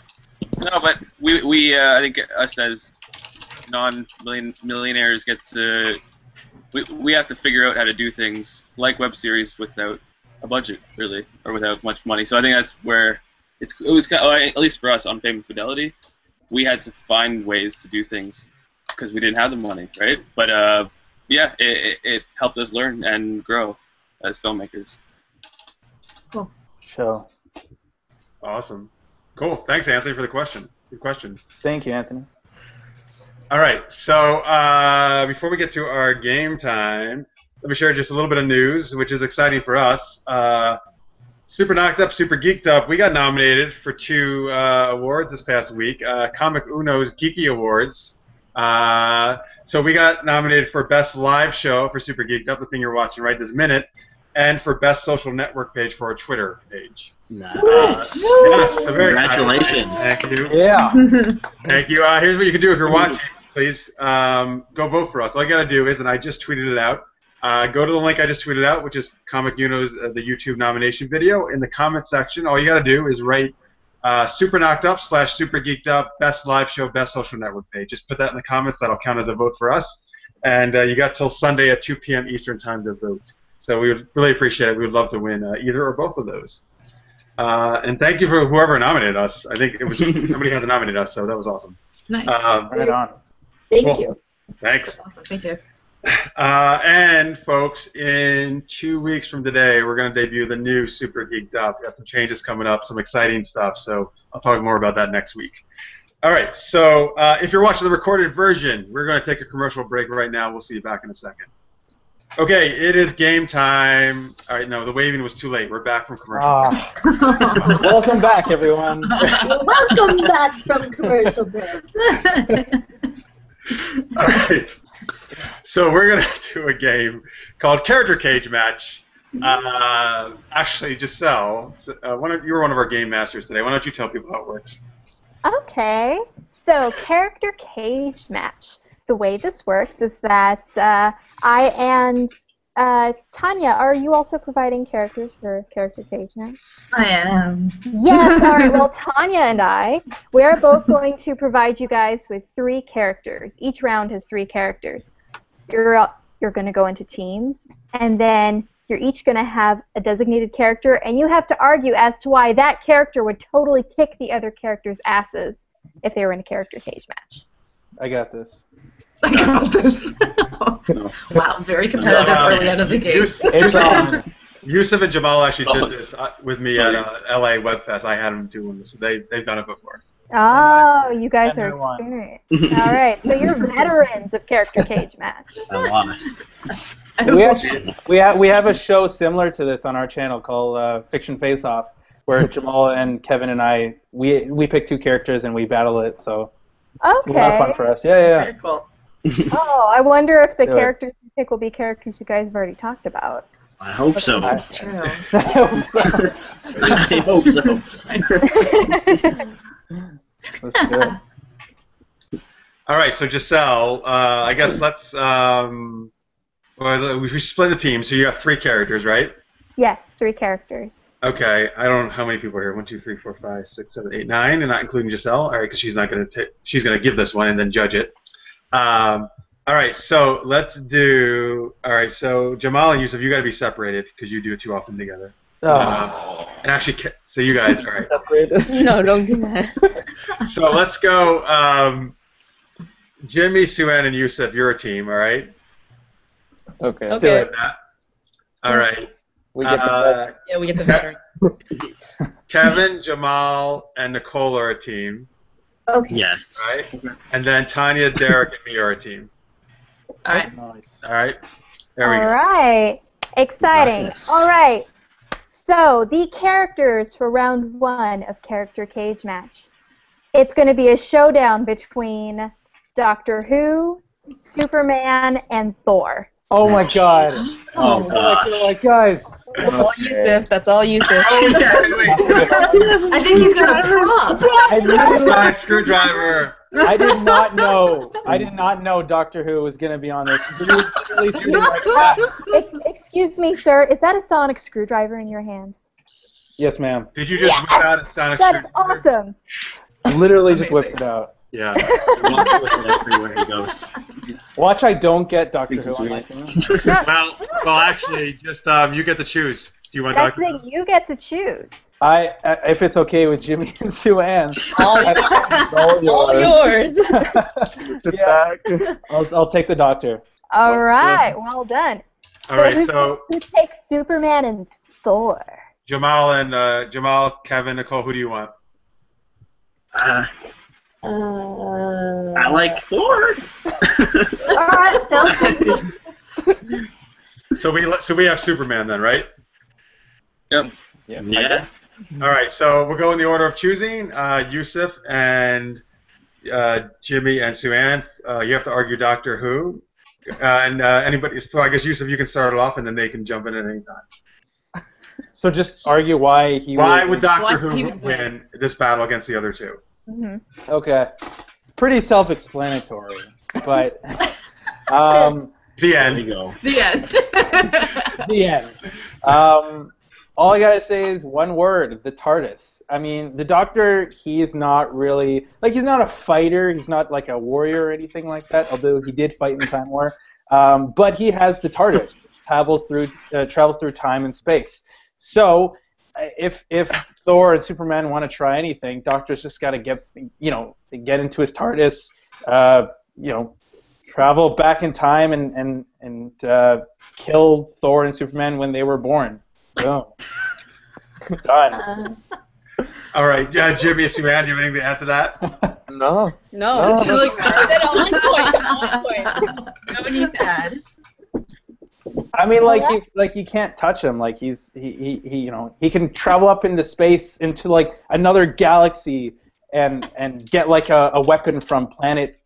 No, but we I think us as non-millionaires get to, we have to figure out how to do things like web series without a budget, really, or without much money. So I think that's where it was, at least for us on Fame Fidelity, we had to find ways to do things because we didn't have the money, right? But yeah, it helped us learn and grow as filmmakers. Cool. Sure. Awesome. Cool. Thanks, Anthony, for the question. Good question. Thank you, Anthony. All right. So before we get to our game time, let me share just a little bit of news, which is exciting for us. Super Knocked Up, Super Geeked Up. We got nominated for 2 awards this past week. Comic Uno's Geeky Awards. So we got nominated for Best Live Show for Super Geeked Up, the thing you're watching right this minute, and for Best Social Network Page for our Twitter page. Nice. Yes, so very Congratulations. exciting. Thank you. Yeah. Thank you. Here's what you can do if you're watching. Please go vote for us. All you got to do is, and I just tweeted it out, go to the link I just tweeted out, which is Comic Uno's the YouTube nomination video. In the comment section, all you got to do is write Super Knocked Up / Super Geeked Up Best Live Show Best Social Network Page. Just put that in the comments. That'll count as a vote for us. And you got till Sunday at 2 p.m. Eastern Time to vote. So we would really appreciate it. We would love to win either or both of those. And thank you for whoever nominated us. I think it was somebody had to nominate us, so that was awesome. Nice. Right on. Thank you. Thanks. That's awesome. Thank you. And folks, in 2 weeks from today, we're going to debut the new Super Geeked Up. We got some changes coming up, some exciting stuff. So I'll talk more about that next week. All right. So if you're watching the recorded version, we're going to take a commercial break right now. We'll see you back in a second. Okay, it is game time. All right, no, the waving was too late. We're back from commercial break. Welcome back, everyone. Welcome back from commercial break. All right. So we're going to do a game called Character Cage Match. Actually, Giselle, you were one of our game masters today. Why don't you tell people how it works? Okay, so Character Cage Match. The way this works is that I and Tanya, are you also providing characters for Character Cage Match? I am. Yes, all right. Well, Tanya and I, we're both going to provide you guys with 3 characters. Each round has 3 characters. You're going to go into teams, and then you're each going to have a designated character, and you have to argue as to why that character would totally kick the other character's asses if they were in a Character Cage Match. I got this. I got this. Wow, very competitive early out of the game. Yusuf and Jamaal actually did this with me at LA Webfest. I had them doing this. They've done it before. Oh, you guys are experienced. All right, so you're veterans of Character Cage Match. I lost. We have a show similar to this on our channel called Fiction Face Off, where Jamaal and Kevin and I we pick 2 characters and we battle it. So it's a lot of fun for us. Yeah. Very cool. Oh, I wonder if the characters you pick will be characters you guys have already talked about. I hope so. That's true. I hope so. Let's do it. All right, so Giselle, I guess let's we split the team. So you have 3 characters, right? Yes, 3 characters. Okay, I don't know how many people are here. 1, 2, 3, 4, 5, 6, 7, 8, 9, and not including Giselle. All right, because she's not going to she's going to give this one and then judge it. All right, so let's do. All right, so Jamaal and Yusuf, you got to be separated because you do it too often together. And actually, so you guys, all right. No, don't do that. So let's go. Jimmy, Sue-Ann, and Yusuf, you're a team, all right? Okay. Okay. All right. We get the Yeah, we get the veteran. Kevin, Jamaal, and Nicole are a team. Okay. Yes. Right? And then Tanya, Derek, and me are a team. All right. Nice. All right? There we All go. right. Exciting. Nice. All right. So, the characters for round 1 of Character Cage Match. It's going to be a showdown between Doctor Who, Superman, and Thor. Oh my god. Oh, God, guys. That's all Yusuf. That's all Yusuf. Oh, yeah, wait. I think he's got a prop. Sonic screwdriver. I did not know. I did not know Doctor Who was going to be on this. Excuse me, sir. Is that a sonic screwdriver in your hand? Yes, ma'am. Did you just whip out a Sonic That is screwdriver? awesome. Literally just whipped it out. Yeah. He walks with it everywhere he goes. Watch, I don't get Doctor Who on my team. well, actually, just you get to choose. Do you want That's Doctor the thing. You get to choose. If it's okay with Jimmy and Sue-Ann. All yours. Sit back. I'll take the Doctor. All right. Well done. All right, who, so who takes Superman and Thor? Jamaal, Kevin, Nicole, who do you want? I like Thor. All right, sounds good. So we have Superman then, right? Yep. Yeah. All right, so we'll go in the order of choosing. Yusuf and Jimmy and Sue-Ann. You have to argue Doctor Who. And anybody. So I guess Yusuf, you can start it off, and then they can jump in at any time. So just argue why he. Why would Doctor Why he Who would win this battle against the other two? Mm-hmm. Okay. Pretty self-explanatory, but The There end. you go. The end. the end. All I gotta say is one word: the TARDIS. I mean, the Doctor, he is not really he's not a fighter. He's not like a warrior or anything like that. Although he did fight in the Time War, but he has the TARDIS, travels through time and space. So, if Thor and Superman want to try anything, Doctor's just got to get into his TARDIS, travel back in time and kill Thor and Superman when they were born. Boom. Done. All right, Jimmy and Sue-Ann, do you have anything to add to that? No. No. She looks On point. No need to add. I mean, he's you can't touch him. Like he can travel up into space into another galaxy and get a weapon from planet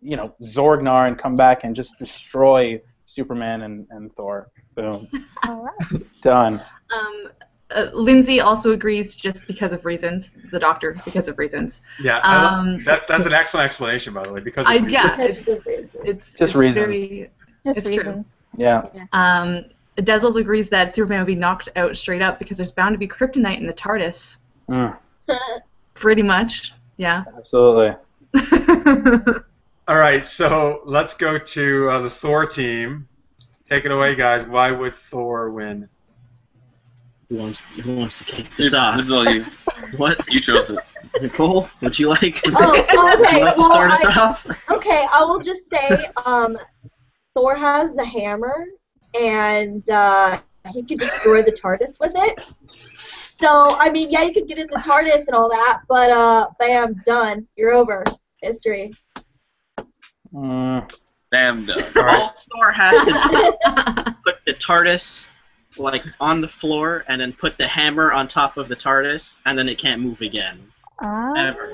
Zorgnar and come back and just destroy Superman and Thor. Boom. All right. Done. Lindsay also agrees just because of reasons. The Doctor, because of reasons. Yeah, that's an excellent explanation, by the way. Because of reasons. Yeah, it's Just reasons. reasons. Just It's reasons. Yeah. Dezzles agrees that Superman would be knocked out straight up because there's bound to be kryptonite in the TARDIS. Pretty much, yeah. Absolutely. All right, so let's go to the Thor team. Take it away, guys. Why would Thor win? Who wants to kick this off? This is all you. What? You chose it. Nicole, would you like? Oh, okay. Would you like to start us off? Okay, I will just say, Thor has the hammer, and he could destroy the TARDIS with it. So, I mean, yeah, you could get in the TARDIS and all that, but bam, done. You're over. History. Bam, done. All Thor has to do put the TARDIS on the floor, and then put the hammer on top of the TARDIS, and then it can't move again. Ever.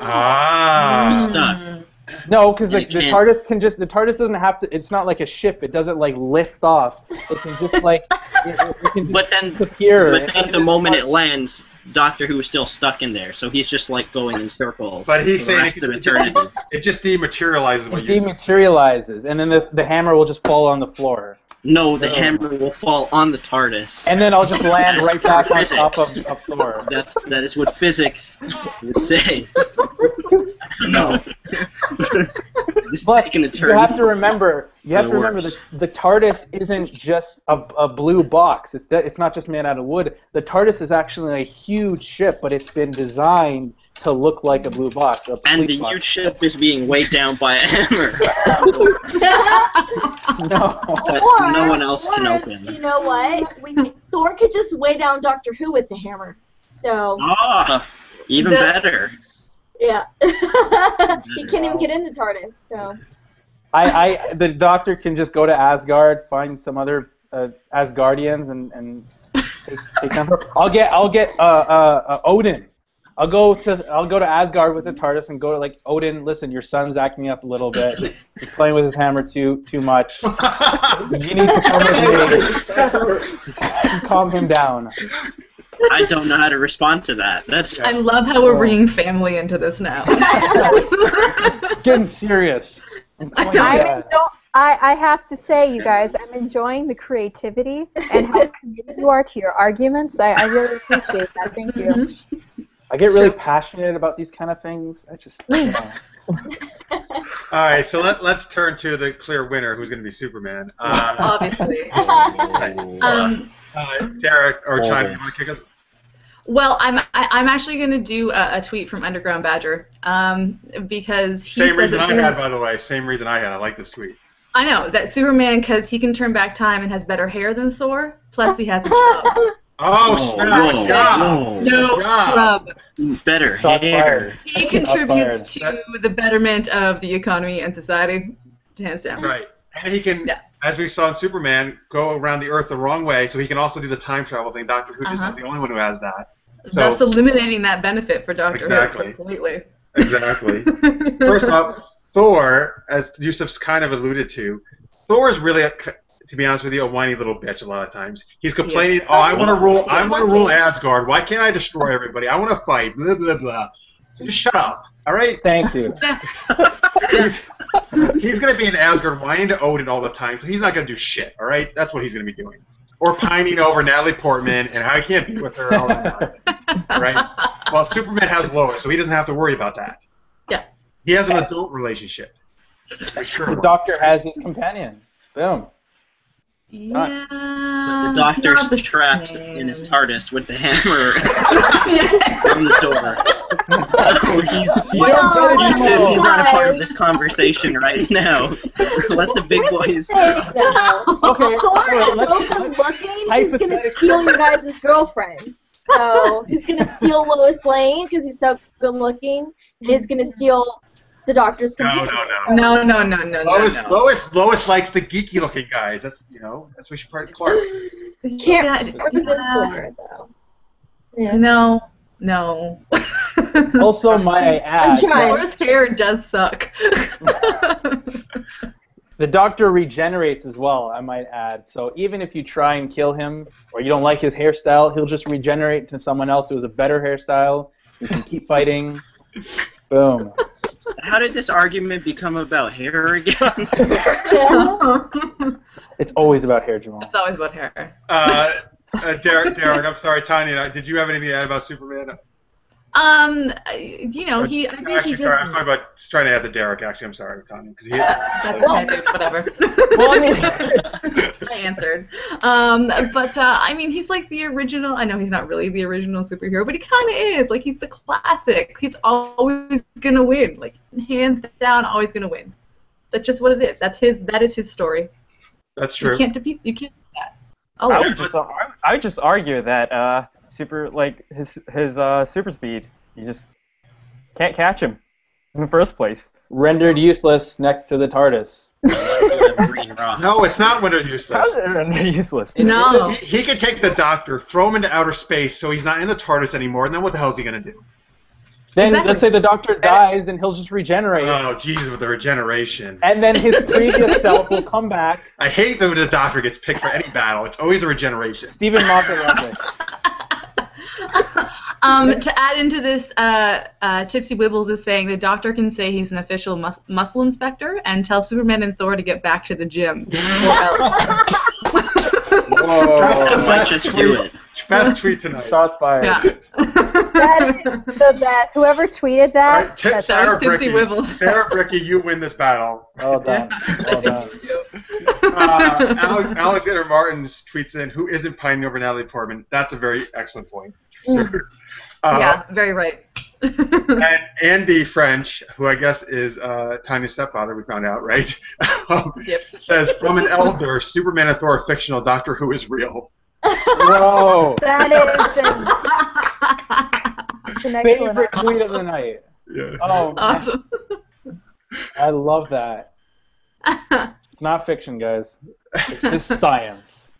He's stuck. No, because the can't- TARDIS can just the TARDIS doesn't have to. It's not like a ship. It doesn't lift off. It can just it can just But then disappear. the moment it lands, Doctor Who is still stuck in there, so he's just going in circles. But he's for the saying rest of eternity. it just dematerializes what It you. dematerializes, and then the hammer will just fall on the floor. No, the hammer will fall on the TARDIS. And then I'll just land That's right back on physics. top of Thor. That is what physics would say. No. But you have to remember, that the TARDIS isn't just a blue box. It's not just made out of wood. The TARDIS is actually a huge ship, but it's been designed to look like a blue box. And the huge ship is being weighed down by a hammer. No. But Or, no one else can open. You know what? Thor could just weigh down Doctor Who with the hammer. So. Ah, even better. Yeah. He can't even get in the TARDIS. So. The Doctor can just go to Asgard, find some other Asgardians, and take them. I'll get Odin. I'll go to Asgard with the TARDIS and go to Odin. Listen, your son's acting up a little bit. He's playing with his hammer too much. You need to come with me. Calm him down. I don't know how to respond to that. I love how we're bringing family into this now. It's getting serious. I have to say, you guys, I'm enjoying the creativity and how committed you are to your arguments. I really appreciate that. Thank you. I get really passionate about these kind of things. I just, All right, so let's turn to the clear winner, who's going to be Superman. Obviously. Derek or China, you want to kick us? Well, I'm actually going to do a tweet from Underground Badger because he Same says reason that I had, by the way. Same reason I had. I like this tweet. I know that Superman, because he can turn back time and has better hair than Thor. Plus, he has a job. Oh, snap! No scrub. Better Shots hair. fired. He contributes to the betterment of the economy and society, hands down. Right, and he can, as we saw in Superman, go around the Earth the wrong way, so he can also do the time travel thing. Doctor Who is not the only one who has that. So, thus eliminating that benefit for Doctor Exactly. Who completely. Exactly. First off, Thor, as Yusuf's kind of alluded to, Thor is really, to be honest with you, a whiny little bitch a lot of times. He's complaining, I want to rule Asgard. Why can't I destroy everybody? I want to fight, blah, blah, blah. So just shut up, all right? Thank you. He's going to be in Asgard whining to Odin all the time, so he's not going to do shit, all right? That's what he's going to be doing. Or pining over Natalie Portman and how he can't be with her all the time, all right? Well, Superman has Lois, so he doesn't have to worry about that. Yeah. He has an adult relationship. The Doctor has his companion. Boom. Yeah. But the Doctor's trapped in his TARDIS with the hammer on the door. So he's not a part of this conversation right now. Let the big boys talk. Okay. Thor is so good looking, he's going to steal you guys' girlfriends. So he's going to steal Lois Lane because he's so good looking, and he's going to steal the Doctor's companion. No. Lois likes the geeky looking guys. That's what she part of Clark. Can't resist Thor though. Yeah. No. Also, might I add, Thor's hair does suck. The Doctor regenerates as well, I might add. So even if you try and kill him, or you don't like his hairstyle, he'll just regenerate to someone else who has a better hairstyle. You can keep fighting. Boom. How did this argument become about hair again? It's always about hair, Jamaal. It's always about hair. Derek, I'm sorry, Tanya, did you have anything to add about Superman? I think sorry, I'm talking about trying to add the Derek. Actually, I'm sorry, Tanya, because That's okay, dude, whatever. I answered. He's like the original. I know he's not really the original superhero, but he kind of is. Like, he's the classic. He's always gonna win. Like, hands down, always gonna win. That's just what it is. That is his story. That's true. You can't defeat that. Oh, I would just argue that his super speed, you just can't catch him in the first place. Rendered useless next to the TARDIS. No, it's not rendered useless. How's it rendered useless? No. He can take the Doctor, throw him into outer space, so he's not in the TARDIS anymore, and then what the hell is he going to do? Then let's say the Doctor dies, then he'll just regenerate. Oh, Jesus, with the regeneration. And then his previous self will come back. I hate that when the Doctor gets picked for any battle. It's always a regeneration. Stephen Moffat loves it. To add into this, Tipsy Wibbles is saying the Doctor can say he's an official muscle inspector and tell Superman and Thor to get back to the gym. Or else. Whoa. I might just do it. Best tweet tonight. Shots fired. Yeah. That is the best. Whoever tweeted that. Right, that's Sarah Tipsy Bricky. Wibbles. Sarah Bricky, you win this battle. Well done. Well done. Alexander Martins tweets in, who isn't pining over Natalie Portman? That's a very excellent point. Yeah, very right. And Andy French, who I guess is Tanya's stepfather, we found out, right? Yep. Says, from an elder, Superman and Thor are fictional, Doctor Who is real. Whoa. That is an excellent Favorite tweet of the night. Yeah. Oh, Awesome. I love that. It's not fiction, guys. It's just science.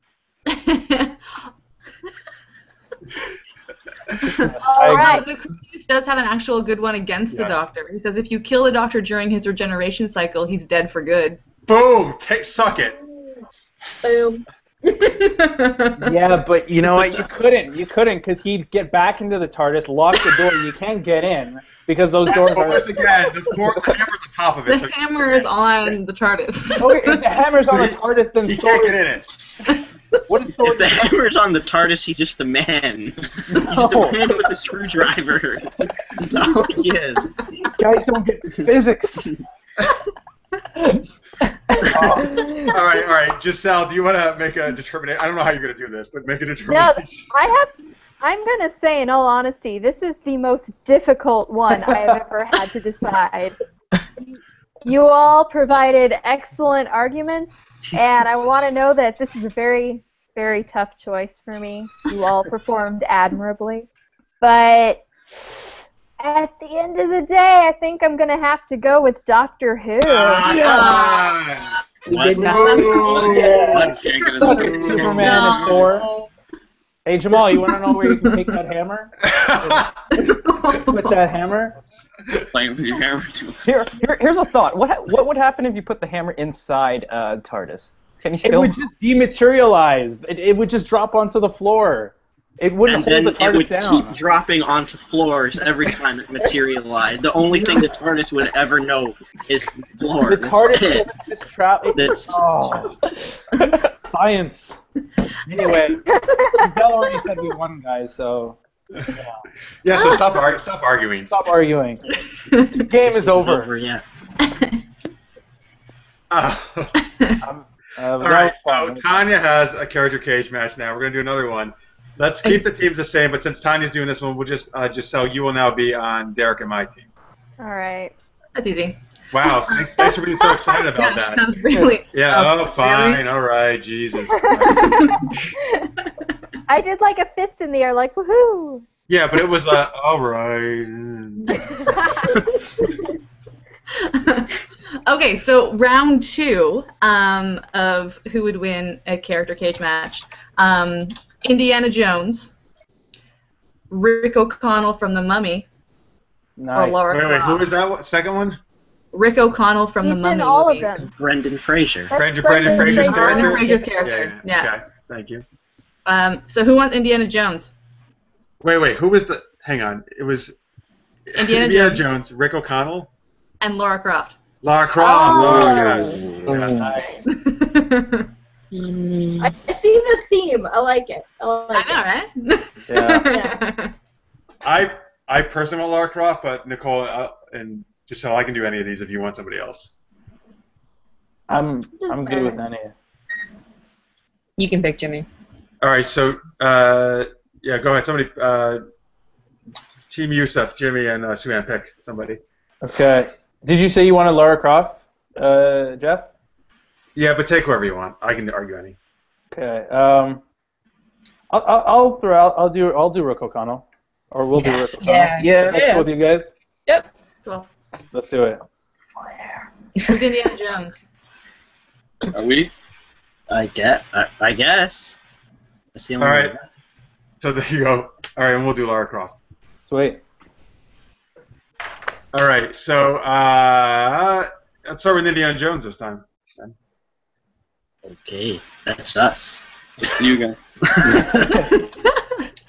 All right. Lucretius does have an actual good one against the Yes. Doctor. He says if you kill the Doctor during his regeneration cycle, he's dead for good. Boom! Suck it. Boom. Yeah, but you know what? You couldn't, because he'd get back into the TARDIS, lock the door, and you can't get in because those doors But are. once again, the hammer's on top of it. The hammer is on the TARDIS. Oh, if the hammer's on the TARDIS, then He Thor can't get in it. What is Thor? If the hammer's on the TARDIS, he's just a man. He's just a man with a screwdriver. That's all he is. Guys don't get physics. All right. Giselle, do you want to make a determination? I don't know how you're going to do this, but make a No, determination. I'm gonna say, in all honesty, this is the most difficult one I have ever had to decide. You all provided excellent arguments, and I want to know that this is a very, very tough choice for me. You all performed admirably, but at the end of the day, I think I'm gonna have to go with Doctor Who. You did not. Suck it, Superman and Thor. Hey, Jamaal, you want to know where you can take that hammer? With that hammer? Playing with your hammer. Here's a thought. What would happen if you put the hammer inside TARDIS? Can you It still? would just dematerialize. It would just drop onto the floor. It wouldn't And hold then the it TARDIS would down. keep dropping onto floors every time it materialized. The only thing the TARDIS would ever know is the floor. The That's TARDIS it. is just trapped. That's Oh. Science. Anyway, Bell already said we won, guys, so Yeah, so stop arguing. stop arguing. The game this is over. Yeah. All right, so Tanya has a character cage match now. We're going to do another one. Let's keep the teams the same, but since Tanya's doing this one, we'll just so you will now be on Derek and my team. All right. That's easy. Wow, thanks for being so excited about that. Sounds really. Yeah, fine, all right, Jesus. I did like a fist in the air, like woohoo. Yeah, but it was all right. Okay, so round 2 of who would win a character cage match. Indiana Jones, Rick O'Connell from The Mummy, or Nice. Laura Wait, Croft. who is that second one? Rick O'Connell from The He's Mummy in all movie. of them. Brendan Fraser. That's Brendan Fraser's Fraser. character? Brendan Fraser's character. Yeah. Okay, thank you. So who wants Indiana Jones? Wait, who was the... Hang on, it was... Indiana Jones, Rick O'Connell? And Laura Croft. Lara Croft, Oh. yes. Nice. I see the theme. I like it. I like I know, right? Yeah. Yeah. I personally want Lara Croft, but Nicole and Giselle, I can do any of these if you want somebody else. I'm good with any. You can pick Jimmy. All right, so yeah, go ahead. Somebody, Team Yusuf, Jimmy, and Suman, pick somebody. Okay. Did you say you wanted Lara Croft, Jeff? Yeah, but take whoever you want. I can argue any. Okay. I'll do Rick O'Connell, or we'll do Rick O'Connell. Yeah. That's cool with you guys. Yep. Cool. Let's do it. Who's Indiana Jones? Are we? I guess. That's the only All one. right. So there you go. All right, and we'll do Lara Croft. Sweet. All right, so let's start with Indiana Jones this time. Okay, that's us. It's you guys.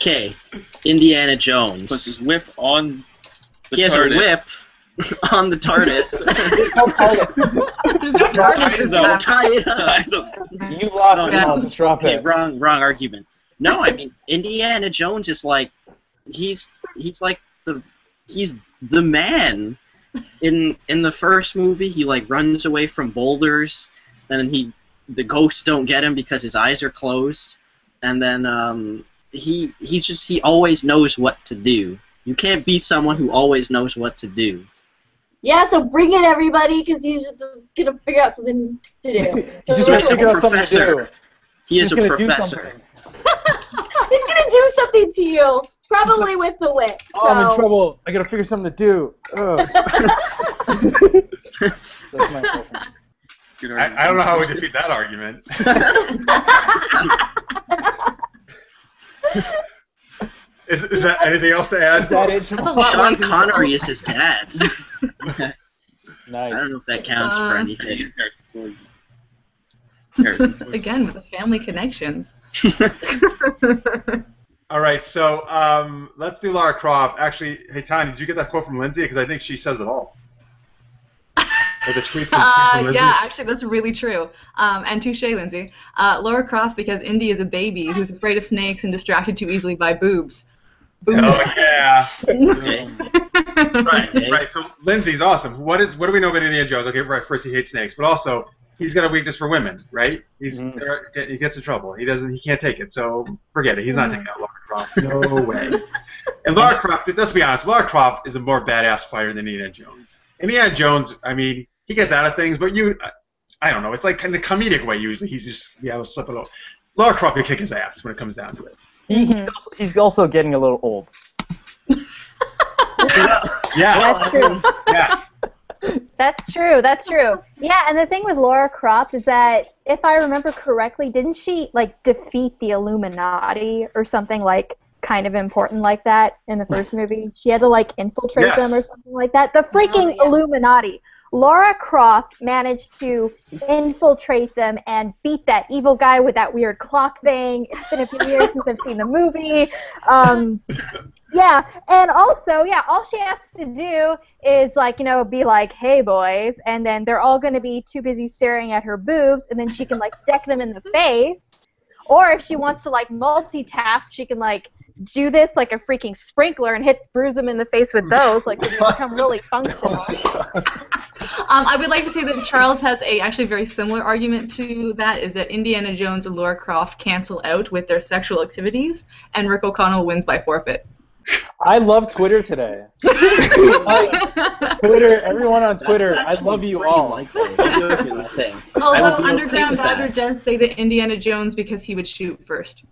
Okay, Indiana Puts Jones. his whip on the He has TARDIS. a whip on the TARDIS. There's no TARDIS in that. Tie it up. You lost No, it, I'll just drop Okay, it. wrong argument. No, I mean Indiana Jones is like he's like the man. In the first movie, he like runs away from boulders, and then the ghosts don't get him because his eyes are closed, and then he always knows what to do. You can't beat someone who always knows what to do. Yeah, so bring it, everybody, because he's just gonna figure out something to do. He's He's gonna figure out something to do. professor. He is He's a gonna do professor. something. He's gonna do something to you, probably with the whip. So. Oh, I'm in trouble. I gotta figure something to do. Ugh. That's my question. I don't know how we defeat that argument. Is that anything else to add? Sean Connery is his dad. Nice. I don't know if that counts for anything. Again, with the family connections. All right, so let's do Lara Croft. Actually, hey, Tanya, did you get that quote from Lindsay? Because I think she says it all. Or the tweet from Lindsay? Yeah, actually, that's really true. And touche, Lindsay. Lara Croft, because Indy is a baby who's afraid of snakes and distracted too easily by boobs. Boobs. Oh, yeah. Okay. Right. So Lindsay's awesome. What do we know about Indiana Jones? Okay, right. First, he hates snakes, but also he's got a weakness for women, right? He gets in trouble. He can't take it. So forget it. He's not taking out Lara Croft. No way. And Lara Croft, let's be honest, Lara Croft is a more badass fighter than Indiana Jones. Indiana Jones, I mean, he gets out of things, but I don't know. It's like in a comedic way usually. He's just let's slip it over. Lara Croft will kick his ass when it comes down to it. He's also getting a little old. Yeah. That's true. Yes. That's true. That's true. Yeah, and the thing with Lara Croft is that, if I remember correctly, didn't she like defeat the Illuminati or something like kind of important like that in the first movie? She had to like infiltrate them or something like that. The freaking Illuminati. Lara Croft managed to infiltrate them and beat that evil guy with that weird clock thing. It's been a few years since I've seen the movie. Yeah, and also, all she has to do is, like, be like, hey, boys, and then they're all going to be too busy staring at her boobs, and then she can, like, deck them in the face. Or if she wants to, like, multitask, she can, like, do this like a freaking sprinkler and bruise them in the face with those, like, they become really functional. I would like to say that Charles has a actually very similar argument to that, is that Indiana Jones and Lara Croft cancel out with their sexual activities, and Rick O'Connell wins by forfeit. I love Twitter today. Twitter, everyone on Twitter, I love you all. Although Underground Badger does say that Indiana Jones because he would shoot first.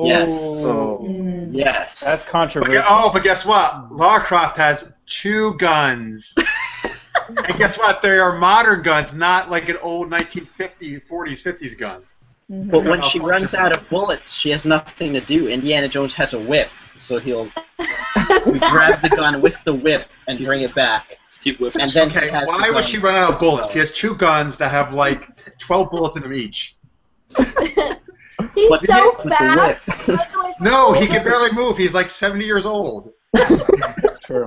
Yes. Oh, yes. That's controversial. But guess what? Lara Croft has 2 guns. And guess what? They are modern guns, not like an old 1950s, 40s, 50s gun. But when she runs out of bullets, she has nothing to do. Indiana Jones has a whip, so he'll grab the gun with the whip and bring it back. And then why would she run out of bullets? He has 2 guns that have like 12 bullets in them each. He's so fast. No, he can barely move. He's like 70 years old. That's true.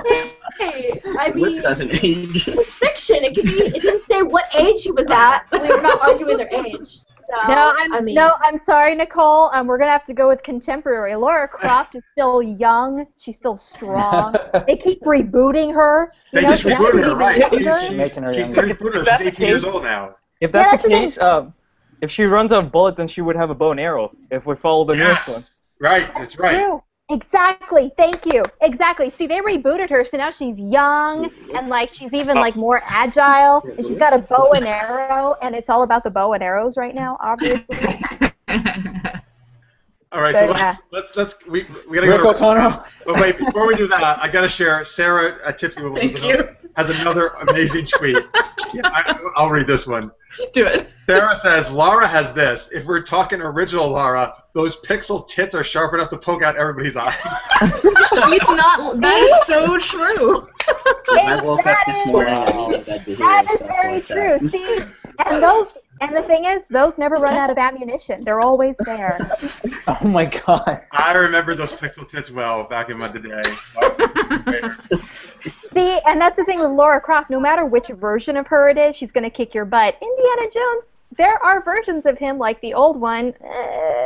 Hey, I mean, Whip doesn't age. It's fiction. It didn't say what age he was at. We were not arguing their age. So, I'm sorry, Nicole. We're gonna have to go with contemporary. Lara Croft is still young. She's still strong. They keep rebooting her. They just rebooted her, right? She's 18 years old now. If that's the case, if she runs out of bullets, then she would have a bow and arrow. If we follow the newest one. Right. That's right. True. Exactly. Thank you. Exactly. See, they rebooted her, so now she's young and like she's even like more agile, and she's got a bow and arrow, and it's all about the bow and arrows right now, obviously. All right, so we gotta Rick go. O'Connell. But wait, before we do that, I gotta share. Sarah Tipsy has another amazing tweet. Yeah, I'll read this one. Do it. Sarah says, Lara has this. If we're talking original Lara, those pixel tits are sharp enough to poke out everybody's eyes. She's not. That is so true. I woke up this morning and needed I'd be here. That is very true. See, and the thing is, those never run out of ammunition. They're always there. Oh my god. I remember those pixel tits well back in the day. See, and that's the thing with Lara Croft. No matter which version of her it is, she's going to kick your butt. Indiana Jones, there are versions of him, like the old one.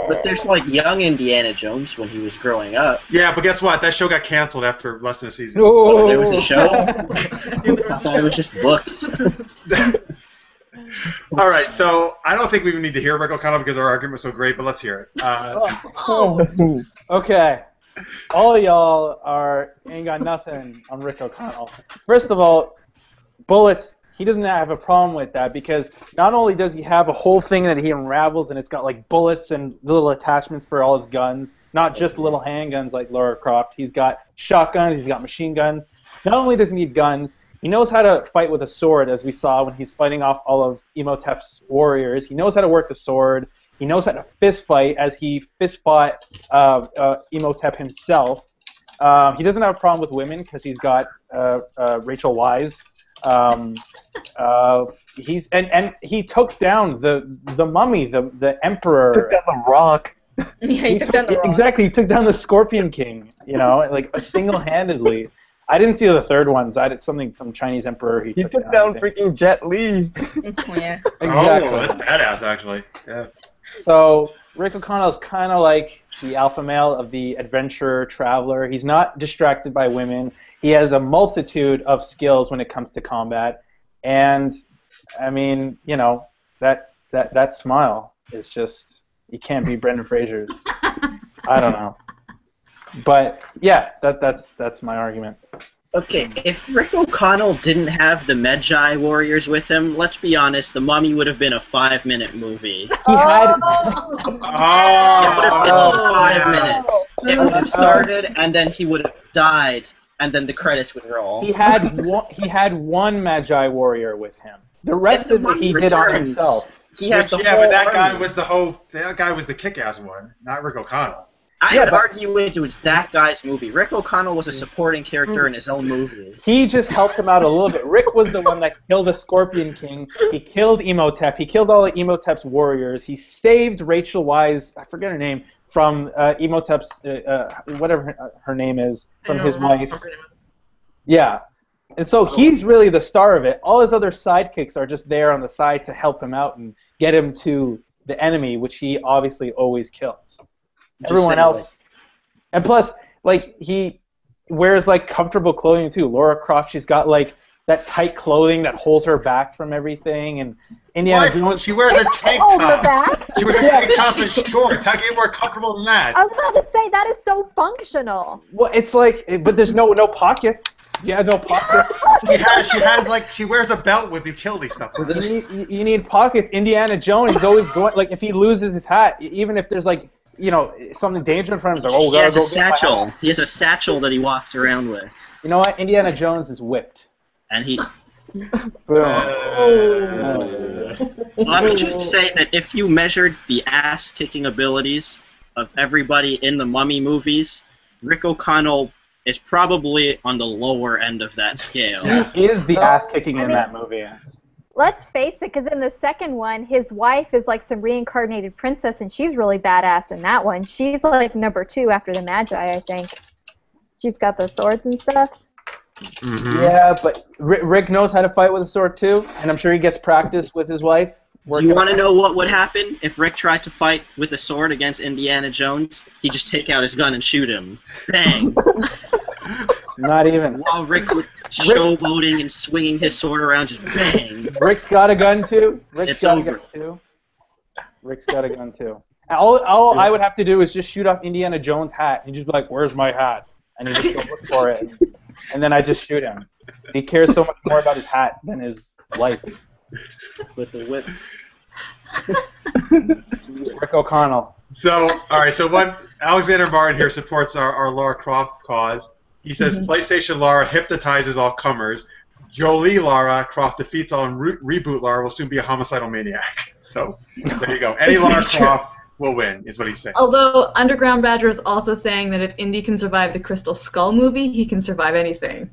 But there's like young Indiana Jones when he was growing up. Yeah, but guess what? That show got canceled after less than a season. Oh, there was a show? I thought it was just books. All right, so I don't think we even need to hear Rick O'Connell because our argument was so great, but let's hear it. Okay. All y'all ain't got nothing on Rick O'Connell. First of all, bullets, he doesn't have a problem with that because not only does he have a whole thing that he unravels and it's got like bullets and little attachments for all his guns, not just little handguns like Lara Croft. He's got shotguns, he's got machine guns. Not only does he need guns, he knows how to fight with a sword, as we saw when he's fighting off all of Imhotep's warriors. He knows how to work the sword. He knows how to fist fight, as he fist fought Imhotep himself. He doesn't have a problem with women because he's got Rachel Weisz. He took down the mummy, the emperor. Took down the Rock. Yeah, he took down the Rock. Exactly, he took down the Scorpion King. You know, like single-handedly. I didn't see the third ones. I did some Chinese emperor he took down freaking Jet Li. Yeah. Exactly. Oh, that's badass, actually. Yeah. So Rick O'Connell is kind of like the alpha male of the adventurer traveler. He's not distracted by women. He has a multitude of skills when it comes to combat, and I mean, you know, that smile is just, you can't beat Brendan Fraser's. I don't know. But yeah, that's my argument. Okay, if Rick O'Connell didn't have the Medjai warriors with him, let's be honest, The Mummy would have been a 5-minute movie. He had. It would have been 5 minutes. It would have started, and then he would have died, and then the credits would roll. He had one Medjai warrior with him. The rest of it he did on himself. He had the but whole that guy army. was that guy was the kick-ass one, not Rick O'Connell. I would argue it was that guy's movie. Rick O'Connell was a supporting character in his own movie. He just helped him out a little bit. Rick was the one that killed the Scorpion King. He killed Imhotep. He killed all of Imhotep's warriors. He saved Rachel Weisz, I forget her name, from Imhotep's, whatever her name is, from his wife. Yeah. And so he's really the star of it. All his other sidekicks are just there on the side to help him out and get him to the enemy, which he obviously always kills. Everyone else, and plus, like, he wears like comfortable clothing too. Lara Croft, she's got like that tight clothing that holds her back from everything, and Indiana Jones. She wears a tank top. She wears a tank top and shorts. How can you get more comfortable than that? I was about to say that is so functional. Well, it's like, but there's no pockets. Yeah, no pockets. She wears a belt with utility stuff. You need pockets. Indiana Jones is always going, like, if he loses his hat, even if there's like, you know, something dangerous in front of him, like, he has a satchel. He has a satchel that he walks around with. You know what? Indiana Jones is whipped. And he. Boom. Let me just say that if you measured the ass-kicking abilities of everybody in the Mummy movies, Rick O'Connell is probably on the lower end of that scale. He is the ass-kicking in that movie. Let's face it, because in the second one, his wife is like some reincarnated princess, and she's really badass in that one. She's like number 2 after the Magi, I think. She's got the swords and stuff. Mm-hmm. Yeah, but Rick knows how to fight with a sword too, and I'm sure he gets practice with his wife. Do you want to know what would happen if Rick tried to fight with a sword against Indiana Jones? He'd just take out his gun and shoot him. Bang! Not even. While Rick was showboating and swinging his sword around, just bang. Rick's got a gun too. Rick's got a gun too. All I would have to do is just shoot off Indiana Jones' hat and just be like, "Where's my hat?" And he just go look for it, and then I just shoot him. He cares so much more about his hat than his life. With the whip. Rick O'Connell. So, all right. So, what Alexander Martin here supports our Lara Croft cause. He says PlayStation Lara hypnotizes all comers. Jolie Lara Croft defeats all, and reboot Lara will soon be a homicidal maniac. So, there you go. Any Lara Croft will win, is what he's saying. Although Underground Badger is also saying that if Indy can survive the Crystal Skull movie, he can survive anything.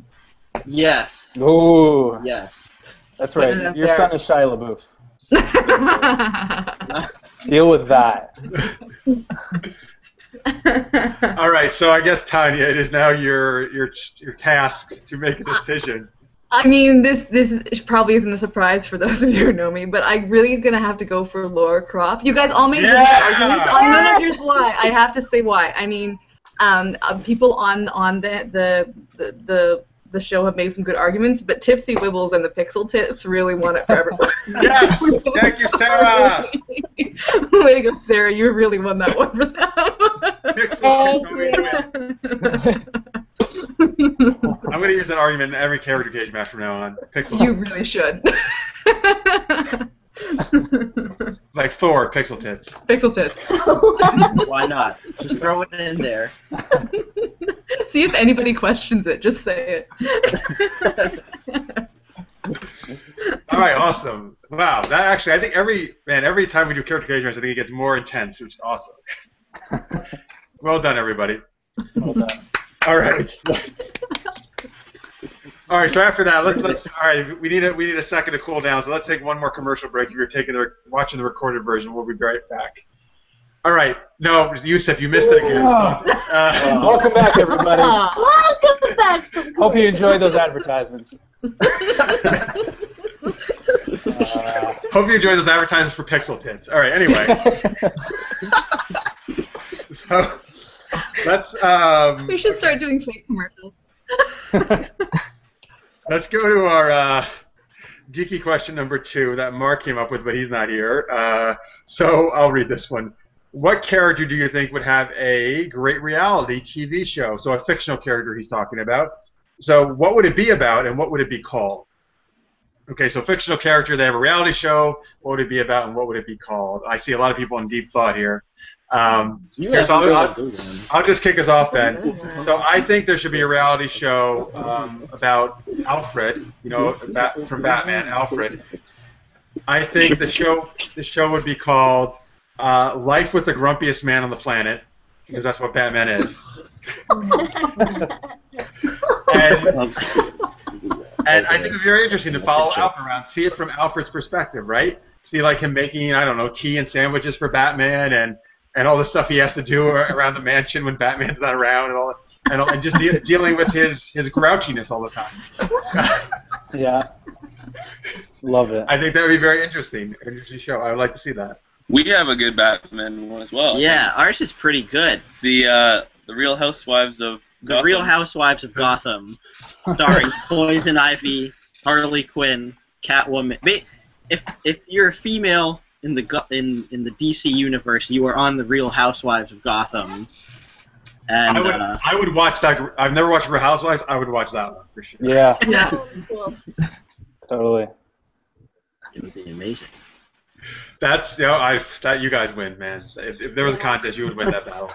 Yes. Ooh. Yes. That's Put it right. up Your there. son is Shia LaBeouf. Deal with that. All right, so I guess Tanya, it is now your task to make a decision. I mean, this probably isn't a surprise for those of you who know me, but I'm really gonna have to go for Laura Croft. You guys all made really good arguments. No, here's why. I have to say why. I mean, people on the show have made some good arguments, but Tipsy Wibbles and the Pixel Tits really won it for everyone. Yes! Thank you, Sarah! Way to go, Sarah. You really won that one for them. Pixel Tits always win. I'm going to use that argument in every character cage match from now on. Pixel You Tits. really should. Like Thor, Pixel Tits. Pixel Tits. Why not? Just throw it in there. See if anybody questions it. Just say it. All right, awesome. Wow, that actually, I think every time we do character cage match, I think it gets more intense, which is awesome. Well done, everybody. Well done. All right. All right. So after that, let's. All right. We need a second to cool down. So let's take one more commercial break. If you're watching the recorded version, we'll be right back. All right. No, Yusuf, you missed it again. Welcome back, everybody. Welcome back. Hope you enjoyed those advertisements. Hope you enjoyed those advertisements for Pixel Tits. All right. Anyway. So let's. We should start doing fake commercials. Let's go to our geeky question number 2 that Mark came up with, but he's not here. So I'll read this one. What character do you think would have a great reality TV show? So a fictional character he's talking about. So what would it be about, and what would it be called? Okay, so fictional character, they have a reality show. What would it be about, and what would it be called? I see a lot of people in deep thought here. I'll just kick us off then. So I think there should be a reality show about Alfred, from Batman, Alfred. I think the show would be called Life with the Grumpiest Man on the Planet, because that's what Batman is. And I think it would be very interesting to follow Alfred around, see it from Alfred's perspective, right? See like him making, I don't know, tea and sandwiches for Batman and all the stuff he has to do around the mansion when Batman's not around and just dealing with his grouchiness all the time. Yeah. Love it. I think that would be very interesting show. I would like to see that. We have a good Batman one as well. Yeah, ours is pretty good. The Real Housewives of Gotham. The Real Housewives of Gotham, starring Poison Ivy, Harley Quinn, Catwoman. If you're a female in the DC universe, you are on the Real Housewives of Gotham. And I would watch that. I've never watched Real Housewives. I would watch that one for sure. Yeah. Yeah. Totally. It would be amazing. That's that you guys win, man. If there was a contest, you would win that battle.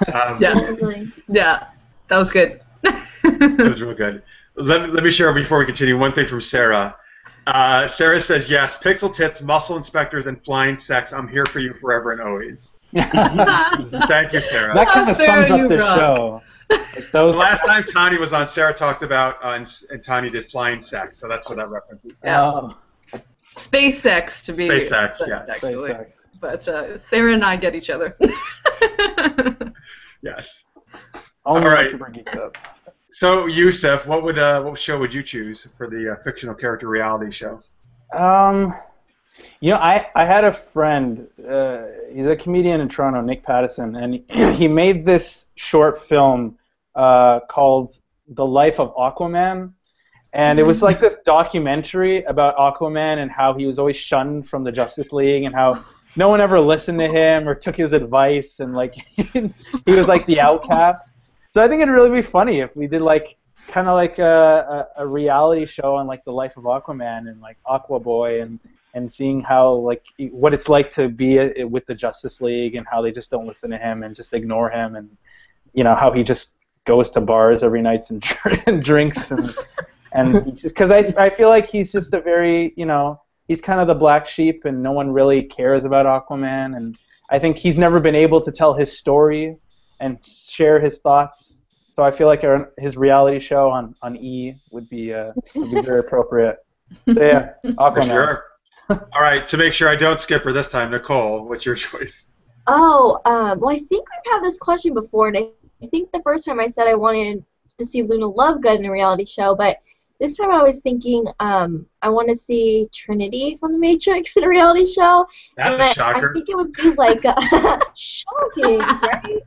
Yeah, that was good. That was real good. Let me share before we continue one thing from Sarah. Sarah says yes, Pixel Tits, Muscle Inspectors, and Flying Sex. I'm here for you forever and always. Thank you, Sarah. That kind of sums up the show. Like the last time Tanya was on, Sarah talked about and Tanya did Flying Sex, so that's what that reference is. Yeah. SpaceX to be SpaceX, yes. Actually. SpaceX. But Sarah and I get each other. Yes. All right. Super Geeked Up. So Yusuf, what show would you choose for the fictional character reality show? I had a friend. He's a comedian in Toronto, Nick Pattison, and he made this short film called The Life of Aquaman. And it was like this documentary about Aquaman and how he was always shunned from the Justice League and how no one ever listened to him or took his advice and like he was like the outcast. So I think it'd really be funny if we did like kind of like a reality show on like the life of Aquaman and like Aqua Boy and seeing how like what it's like to be with the Justice League and how they just don't listen to him and just ignore him and how he just goes to bars every night and drinks and because I feel like he's just a very he's kind of the black sheep and no one really cares about Aquaman and I think he's never been able to tell his story and share his thoughts So I feel like his reality show on E would be very appropriate. So yeah, Aquaman. For sure. All right, to make sure I don't skip her this time, Nicole, what's your choice? Oh, well, I think we've had this question before, and I think the first time I said I wanted to see Luna Lovegood in a reality show, but this time I was thinking I want to see Trinity from The Matrix in a reality show. That's and a shocker. I think it would be like shocking, right?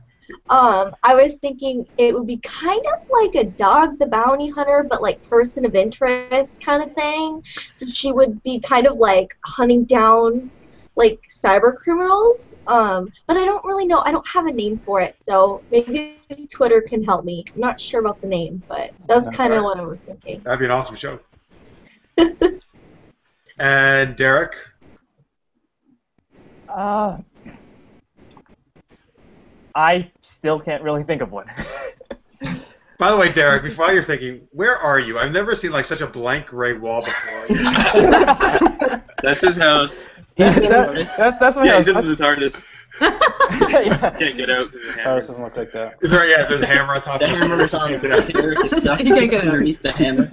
I was thinking it would be kind of like a Dog the Bounty Hunter, but like person of interest kind of thing. So she would be kind of like hunting down like cyber criminals. But I don't really know. I don't have a name for it, so maybe Twitter can help me. I'm not sure about the name, but that's kind of what I was thinking. That'd be an awesome show. And Derek? I still can't really think of one. By the way, Derek, while you're thinking, where are you? I've never seen like such a blank gray wall before. That's his house. That's my Yeah, house. he's into the TARDIS. Yeah. Can't get out because of the Ours hammer. doesn't look like that. Is there, yeah, there's a hammer on top The of it. hammer is on the Derek is stuck You can't get it. underneath the hammer.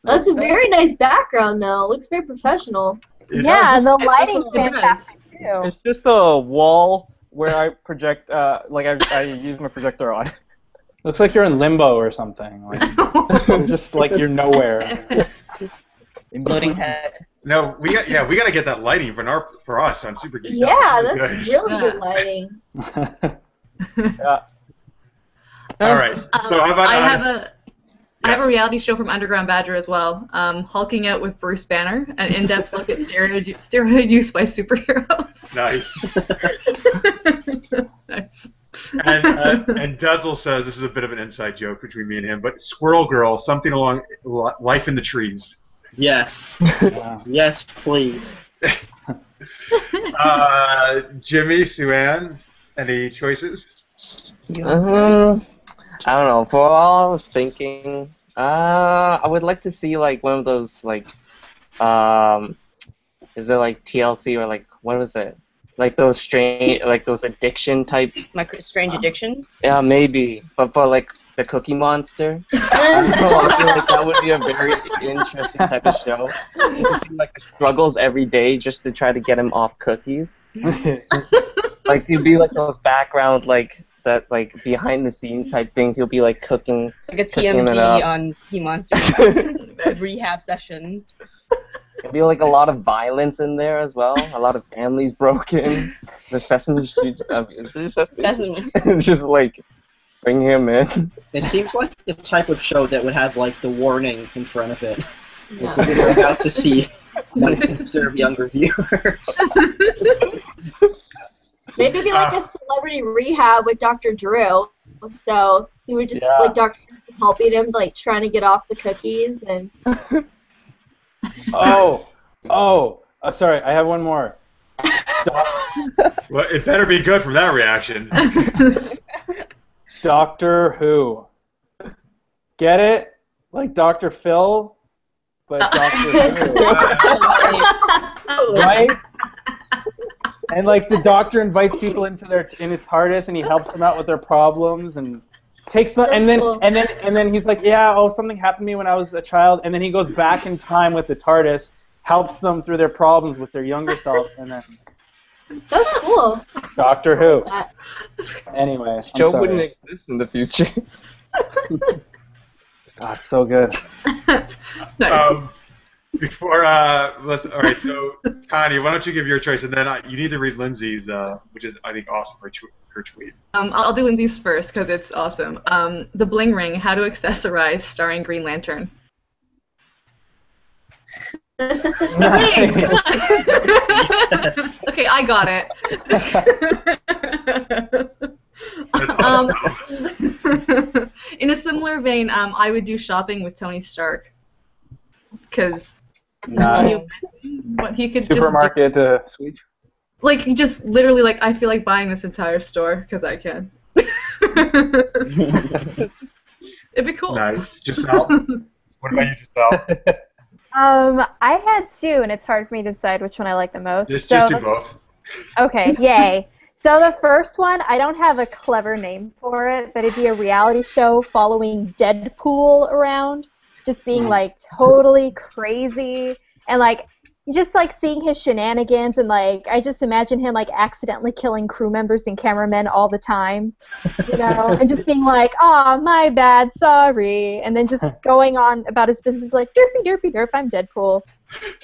That's a very nice background, though. Looks very professional. Yeah, the It's lighting's just what it is. fantastic too. It's just a wall where I project, I use my projector on. Looks like you're in limbo or something. Like, just like you're nowhere. Floating head. No, we got to get that lighting for us on Super Geek. Yeah, Good. that's really good lighting. Yeah. All right. So how about I have a reality show from Underground Badger as well, Hulking Out with Bruce Banner, an in-depth look at steroid use by superheroes. Nice. Nice. And Duzzle says this is a bit of an inside joke between me and him, but Squirrel Girl, something along Life in the Trees. Yes. Yeah. Yes, please. Jimmy, Sue-Ann, any choices? I don't know. For all I was thinking, I would like to see like one of those like, is it like TLC or like what was it? Like those addiction type. My strange addiction. Yeah, maybe. But for like the Cookie Monster, I don't know. I feel like that would be a very interesting type of show. To see like the struggles every day just to try to get him off cookies. Like he'd be like those background like behind the scenes type things. He'll be like cooking. Like a cooking it TMZ up. on Cookie Monster rehab session. There'll be like a lot of violence in there as well. A lot of families broken. The Sesame Street. Sesame. Just like bring him in. It seems like the type of show that would have like the warning in front of it. Yeah. We're about to see might disturb younger viewers. Maybe be like a celebrity rehab with Dr. Drew. So he would just like Dr. Drew helping him like trying to get off the cookies and. Sorry, I have one more. Well, it better be good from that reaction. Doctor Who. Get it? Like Dr. Phil, but Doctor Who. Right? And like the doctor invites people in his TARDIS and he helps them out with their problems and takes them and then he's like, yeah, something happened to me when I was a child, and then he goes back in time with the TARDIS, helps them through their problems with their younger self, and then That's cool. Doctor Who. Anyway, This show wouldn't exist in the future. God, it's so good. Nice. All right, so Tanya, why don't you give your choice, and then you need to read Lindsay's, which is I think awesome, her tweet. I'll do Lindsay's first because it's awesome. The Bling Ring: How to Accessorize, starring Green Lantern. Nice. Okay, I got it. In a similar vein, I would do shopping with Tony Stark, because what he could Supermarket Switch. like just literally like I feel like buying this entire store because I can. It'd be cool. Nice. Giselle? What about you, Giselle? I had two, and it's hard for me to decide which one I like the most. Just do both. Okay, yay. So the first one, I don't have a clever name for it, but it'd be a reality show following Deadpool around, just being like totally crazy and like just like seeing his shenanigans and like I just imagine him like accidentally killing crew members and cameramen all the time, you know, and just being like, "Oh, my bad, sorry," and then just going on about his business like, "Derpy, derpy, derp, I'm Deadpool."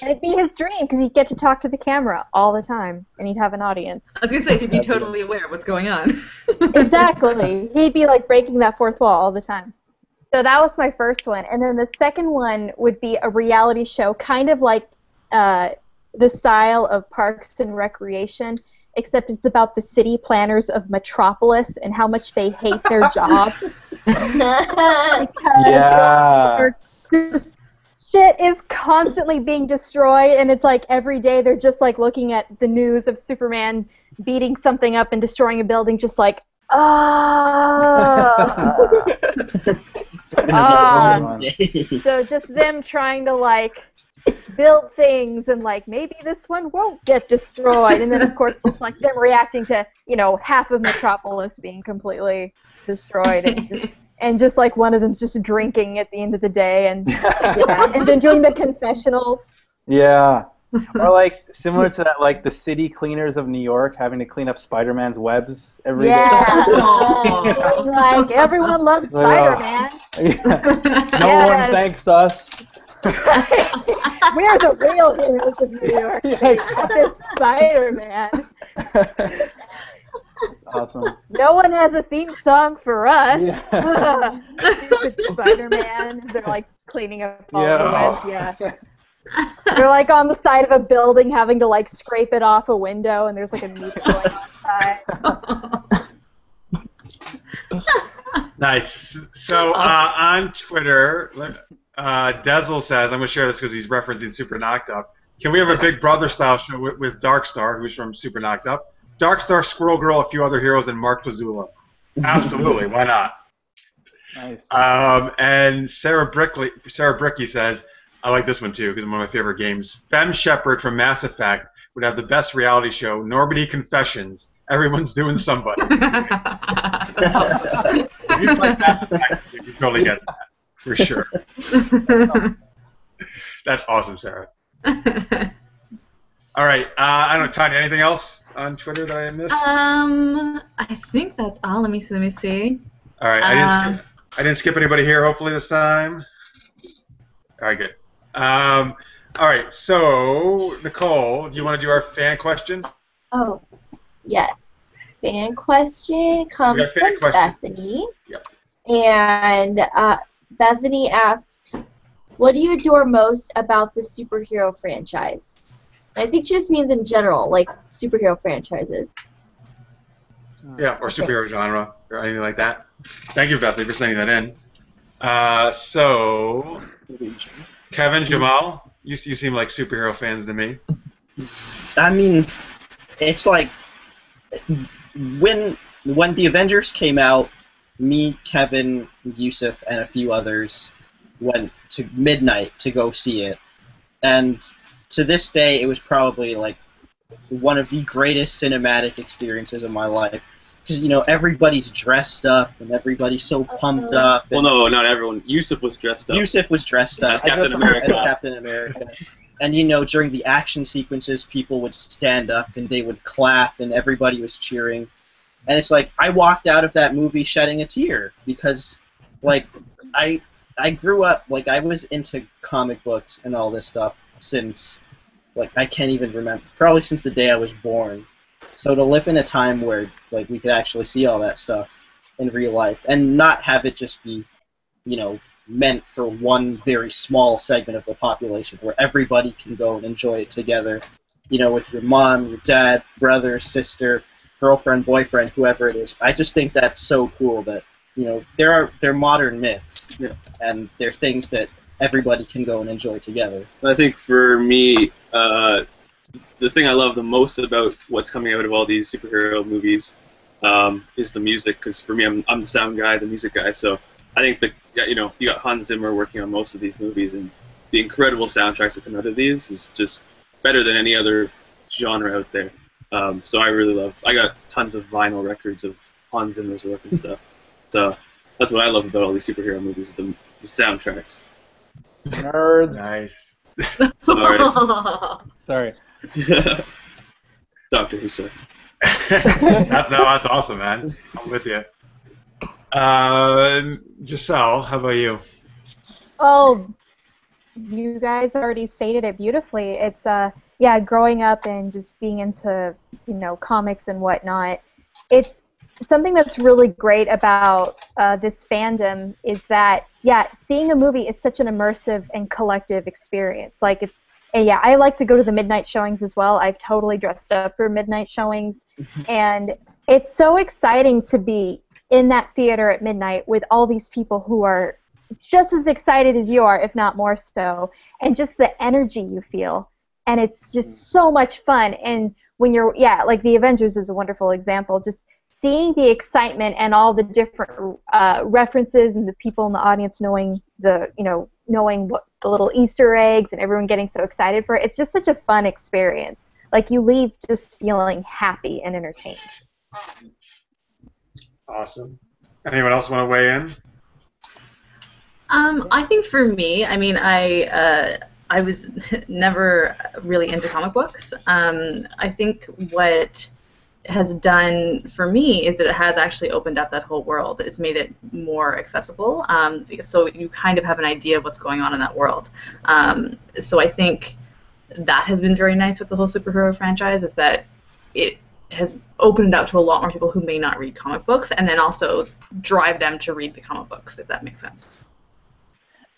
And it'd be his dream because he'd get to talk to the camera all the time, and he'd have an audience. I was gonna say he'd be totally aware of what's going on. Exactly. He'd be like breaking that fourth wall all the time. So that was my first one, and then the second one would be a reality show, kind of like the style of Parks and Recreation, except it's about the city planners of Metropolis and how much they hate their job. Yeah. Shit is constantly being destroyed, and it's like every day they're just like looking at the news of Superman beating something up and destroying a building, just like, So just them trying to like build things and like maybe this one won't get destroyed, and then of course just like them reacting to, you know, half of Metropolis being completely destroyed and just like one of them's just drinking at the end of the day and and then doing the confessionals. Yeah. Or like similar to that, like the city cleaners of New York having to clean up Spider-Man's webs every day. Like everyone loves Spider-Man. No one thanks us. We're the real heroes of New York. Except it's Spider-Man. That's awesome. No one has a theme song for us. Stupid Spider-Man. They're like cleaning up all the webs. They're like on the side of a building having to like scrape it off a window, and there's like a music going outside. Nice. So on Twitter, Dezel says, I'm going to share this because he's referencing Super Knocked Up. Can we have a Big Brother style show with Darkstar, who's from Super Knocked Up? Darkstar, Squirrel Girl, a few other heroes, and Mark Pazula. Absolutely, why not? Nice. And Sarah Bricky says, I like this one too because it's one of my favorite games. Fem Shepard from Mass Effect would have the best reality show, Normandy Confessions. Everyone's doing somebody. If you play Mass Effect, you can totally get that, for sure. That's awesome, Sarah. All right, I don't know, Tanya, anything else on Twitter that I missed? I think that's all. Let me see. All right, I didn't skip anybody here, hopefully, this time. All right, good. All right, so, Nicole, do you want to do our fan question? Oh, yes. Fan question comes from Bethany. Yep. And Bethany asks, what do you adore most about the superhero franchise? I think she just means in general, like superhero franchises. Yeah, or superhero genre, or anything like that. Thank you, Bethany, for sending that in. So, Kevin, Jamaal, you seem like superhero fans to me. I mean, it's like when the Avengers came out, me, Kevin, Yusuf, and a few others went to midnight to go see it, and to this day, it was probably like one of the greatest cinematic experiences of my life. Because, you know, everybody's dressed up and everybody's so pumped up. Well, no, not everyone. Yusuf was dressed up. Yusuf was dressed up. As Captain America. As Captain America. And, you know, during the action sequences, people would stand up and they would clap and everybody was cheering. And it's like, I walked out of that movie shedding a tear because, like, I grew up, like, I was into comic books and all this stuff since, like, I can't even remember, probably since the day I was born. So to live in a time where, like, we could actually see all that stuff in real life and not have it just be, you know, meant for one very small segment of the population where everybody can go and enjoy it together, you know, with your mom, your dad, brother, sister, girlfriend, boyfriend, whoever it is. I just think that's so cool that, you know, they're modern myths, and they're things that everybody can go and enjoy together. I think for me, the thing I love the most about what's coming out of all these superhero movies is the music. Because for me, I'm the sound guy, the music guy. So I think you got Hans Zimmer working on most of these movies, and the incredible soundtracks that come out of these is just better than any other genre out there. So I really love. I got tons of vinyl records of Hans Zimmer's work and stuff. So that's what I love about all these superhero movies: the soundtracks. Nerds. Nice. Sorry. Doctor Who sucks. That's awesome, man. I'm with you. Giselle, how about you? Oh, you guys already stated it beautifully. It's growing up and just being into, comics and whatnot. It's something that's really great about this fandom is that, seeing a movie is such an immersive and collective experience. Like, I like to go to the midnight showings as well. I've totally dressed up for midnight showings. And it's so exciting to be in that theater at midnight with all these people who are just as excited as you are, if not more so, and just the energy you feel. And it's just so much fun. And when you're, like the Avengers is a wonderful example, just seeing the excitement and all the different references and the people in the audience knowing what the little Easter eggs and everyone getting so excited for it. It's just such a fun experience. Like, you leave just feeling happy and entertained. Awesome. Anyone else want to weigh in? I think for me, I was never really into comic books. I think what has done for me is that it has actually opened up that whole world. It's made it more accessible, so you kind of have an idea of what's going on in that world. So I think that has been very nice with the whole superhero franchise, is that it has opened up to a lot more people who may not read comic books, and then also drive them to read the comic books, if that makes sense.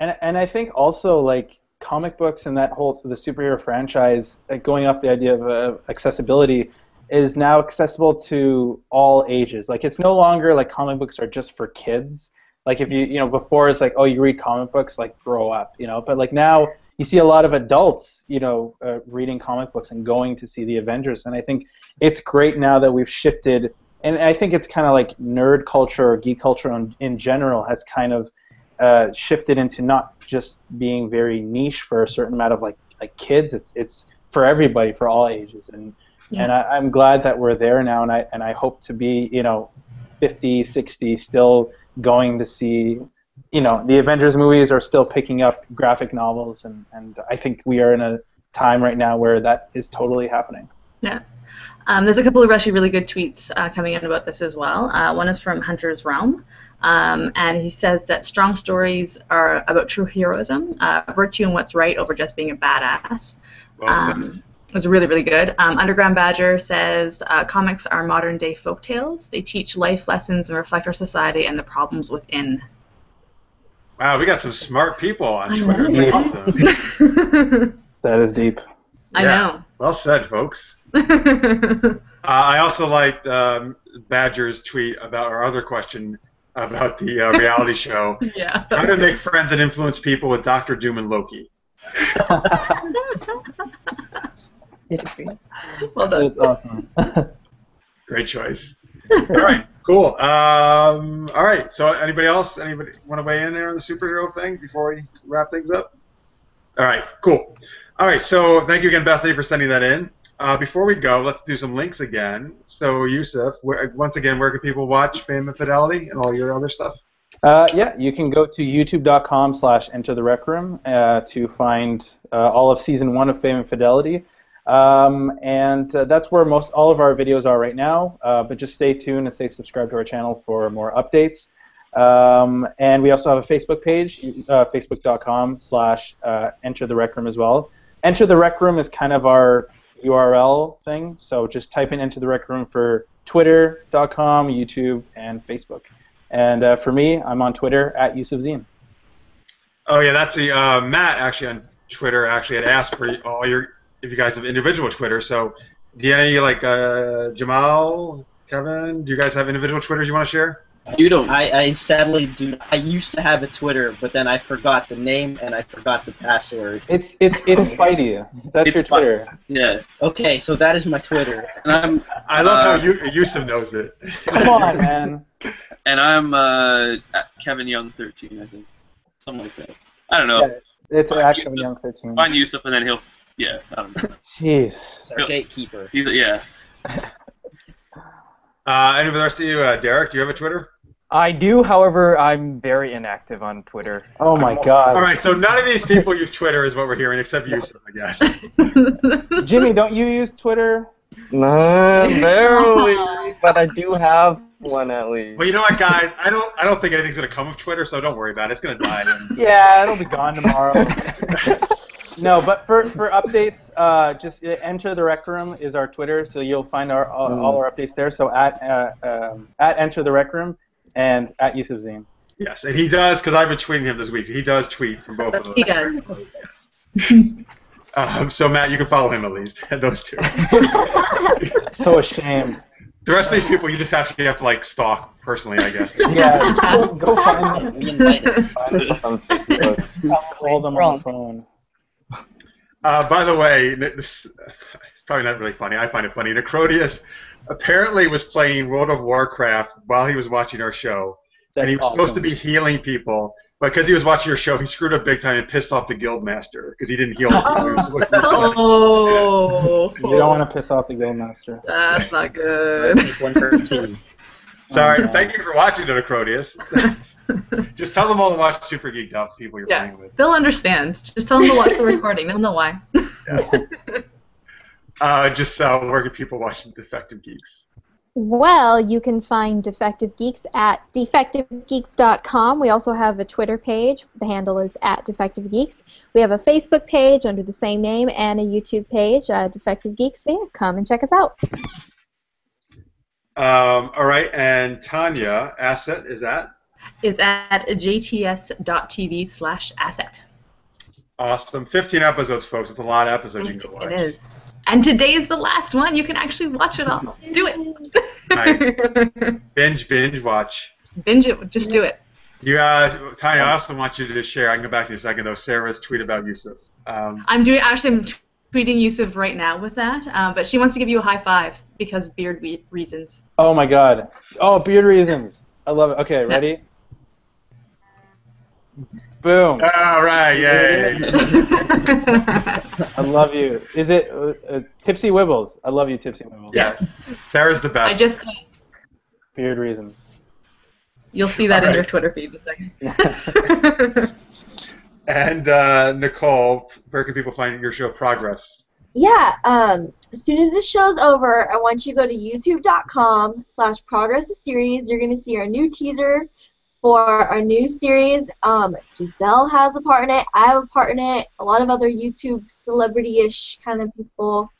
And I think also, like, comic books and that whole the superhero franchise, going off the idea of accessibility, is now accessible to all ages. Like, it's no longer like comic books are just for kids. Like, if before it's like, oh, you read comic books, like, grow up, But like now you see a lot of adults, reading comic books and going to see the Avengers. And I think it's great now that we've shifted. And I think it's kind of like nerd culture or geek culture in general has kind of shifted into not just being very niche for a certain amount of like kids. It's for everybody, for all ages. And I'm glad that we're there now, and I hope to be 50, 60 still going to see. The Avengers movies are still picking up graphic novels, and I think we are in a time right now where that is totally happening. Yeah. There's a couple of actually really good tweets coming in about this as well. One is from Hunter's Realm, and he says that strong stories are about true heroism, virtue and what's right over just being a badass. It was really, really good. Underground Badger says comics are modern-day folktales. They teach life lessons and reflect our society and the problems within. Wow, we got some smart people on Twitter. That's awesome. That is deep. I know. Well said, folks. I also liked Badger's tweet about our other question about the reality show. Yeah. How to make friends and influence people with Dr. Doom and Loki. Well done. That's awesome. Great choice. All right, cool. All right, so anybody else? Anybody want to weigh in there on the superhero thing before we wrap things up? All right, cool. All right, so thank you again, Bethany, for sending that in. Before we go, let's do some links again. So, Yusuf, once again, where can people watch Fame Fidelity and all your other stuff? You can go to youtube.com/entertherec.room to find all of Season 1 of Fame Fidelity. And that's where all of our videos are right now, but just stay tuned and stay subscribed to our channel for more updates. And we also have a Facebook page, facebook.com/entertherec.room as well. Enter the Rec Room is kind of our URL thing, so just type in Enter the Rec Room for twitter.com, YouTube, and Facebook. And for me, I'm on Twitter @Yusuf Zine. Oh yeah, that's the Matt actually on Twitter actually had asked for all your if you guys have individual Twitter. So do you have any like Jamaal, Kevin? Do you guys have individual Twitters you want to share? You don't. I sadly do. I used to have a Twitter, but then I forgot the name and I forgot the password. It's Spidey. That's your Twitter. Yeah. Okay, so that is my Twitter. And I love how Yusuf knows it. Come on, man. And I'm Kevin Young 13, I think, something like that. I don't know. Yeah, it's actually Young 13. Find Yusuf and then he'll. Yeah, I don't know. Jeez. It's our gatekeeper. Yeah. Any of the rest of you, Derek, do you have a Twitter? I do, however, I'm very inactive on Twitter. Oh my god. All right, so none of these people use Twitter, is what we're hearing, except Yusuf, I guess. Jimmy, don't you use Twitter? No, barely, but I do have one at least. Well, you know what, guys? I don't think anything's gonna come of Twitter, so don't worry about it. It's gonna die. Yeah, it'll be gone tomorrow. No, but for updates, just Enter the Rec Room is our Twitter, so you'll find all our updates there. So at Enter the Rec Room and at Yusuf Zine. Yes, and he does, because I've been tweeting him this week. He does tweet from both of them. He does. Yes. So Matt, you can follow him at least. Those two. So ashamed. The rest of these people, you just have to like stalk personally, I guess. Yeah, go find them. We invited. Call them on the phone. By the way, this is probably not really funny. I find it funny. Necrodius apparently was playing World of Warcraft while he was watching our show. And he was supposed to be healing people, but because he was watching your show, he screwed up big time and pissed off the Guildmaster because he didn't heal the people he was supposed to. Oh. You don't want to piss off the Guildmaster. That's not good. One for team. Sorry, thank you for watching, Necrodius. Just tell them all to watch Super Geeked Up, people you're playing with. They'll understand. Just tell them to watch the recording. They'll know why. Where can people watch Defective Geeks? Well, you can find Defective Geeks at defectivegeeks.com. We also have a Twitter page. The handle is @DefectiveGeeks. We have a Facebook page under the same name and a YouTube page, Defective Geeks. So yeah, come and check us out. All right, and Tanya, Asset is at? Is at jts.tv/asset. Awesome. 15 episodes, folks. It's a lot of episodes you can go watch. It is. And today is the last one. You can actually watch it all. Do it. Nice. Binge, watch. Binge it. Just do it. Tanya, I also want you to just share. I can go back to you in a second, though. Sarah's tweet about Yusuf. I'm tweeting Yusuf right now with that, but she wants to give you a high five because beard reasons. Oh my god. Oh, beard reasons. I love it. Okay, ready? Boom. All right, yay. I love you. Is it Tipsy Wibbles? I love you, Tipsy Wibbles. Yes. Sarah's the best. Beard reasons. You'll see that in your Twitter feed in a second. And Nicole, where can people find your show Progress? Yeah, as soon as this show's over, I want you to go to youtube.com/progress series. You're going to see our new teaser for our new series. Giselle has a part in it. I have a part in it. A lot of other YouTube celebrity-ish kind of people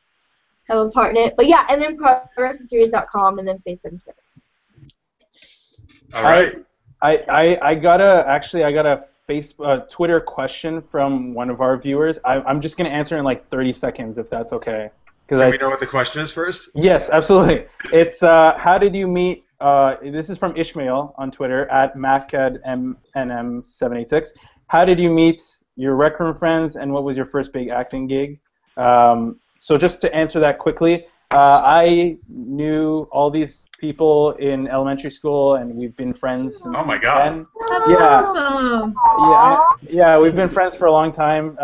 have a part in it. But yeah, and then progressseries.com and then Facebook and Twitter. All right. I got a Twitter question from one of our viewers. I'm just going to answer in like 30 seconds if that's okay. Can we know what the question is first? Yes, absolutely. It's how did you meet? This is from Ishmael on Twitter at MacCadMNM786. How did you meet your Rec Room friends, and what was your first big acting gig? So just to answer that quickly, I knew all these people in elementary school, and we've been friends since Oh my god. then. That's Yeah. awesome. Yeah, we've been friends for a long time,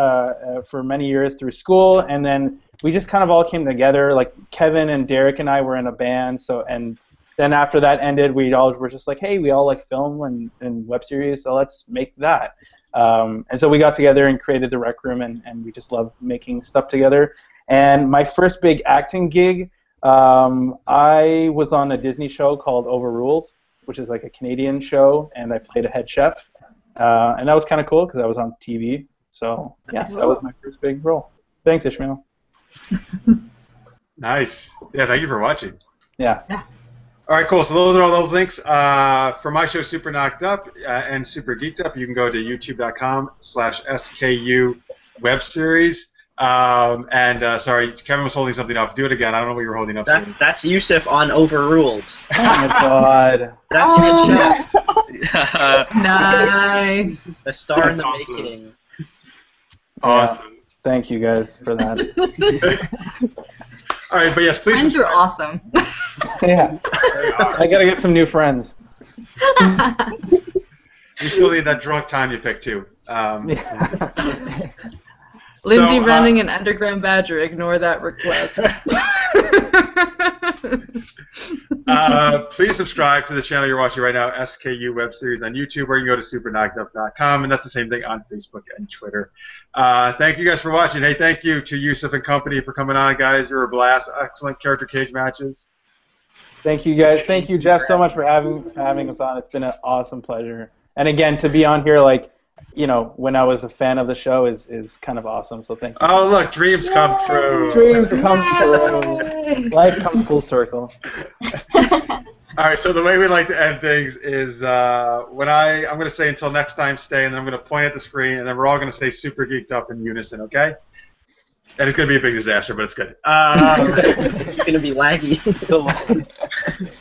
for many years through school, and then we just kind of all came together. Like Kevin and Derek and I were in a band, and then after that ended, we all were just like, hey, we all like film and web series, so let's make that. And so we got together and created the Rec Room, and we just love making stuff together. And my first big acting gig, I was on a Disney show called Overruled, which is like a Canadian show, and I played a head chef. And that was kind of cool because I was on TV. So yeah, that was my first big role. Thanks, Ishmael. Nice. Yeah, thank you for watching. Yeah. All right, cool. So those are all those links. For my show, Super Knocked Up and Super Geeked Up, you can go to youtube.com/SKU web series. Sorry, Kevin was holding something up. Do it again. I don't know what you were holding up. That's Yusuf on Overruled. Oh my god. That's good chef. Nice. The star in the awesome. making. Awesome. Thank you guys for that. All right, but yes, please. Friends are awesome. Yeah. I gotta get some new friends. You still need that drunk Tanya pick too. Lindsay running an underground badger. Ignore that request. Please subscribe to the channel you're watching right now, SKU Web Series on YouTube, or you can go to superknockedup.com, and that's the same thing on Facebook and Twitter. Thank you guys for watching. Hey, thank you to Yusuf and company for coming on, guys. You were a blast. Excellent character cage matches. Thank you, guys. Thank you, Jeff, so much for having us on. It's been an awesome pleasure. And again, to be on here, like, you know, when I was a fan of the show is kind of awesome. So thank you. Oh, look, dreams come true. Dreams come true. Life comes full circle. All right, so the way we like to end things is I'm going to say until next time, stay, and then I'm going to point at the screen, and then we're all going to say Super Geeked Up in unison, okay? And it's going to be a big disaster, but it's good. It's going to be laggy.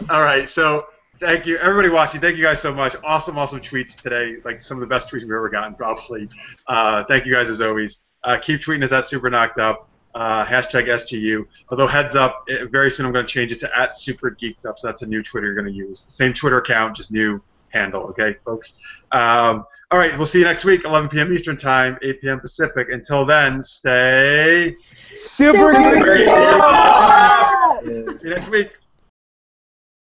All right, so thank you, everybody watching. Thank you guys so much. Awesome tweets today. Like some of the best tweets we've ever gotten, probably. Thank you guys as always. Keep tweeting us at Super Knocked Up. Hashtag SGU. Although heads up, very soon I'm going to change it to at Super Geeked Up. So that's a new Twitter you're going to use. Same Twitter account, just new handle. Okay, folks. All right, we'll see you next week, 11 p.m. Eastern Time, 8 p.m. Pacific. Until then, stay super geeked up. See you next week.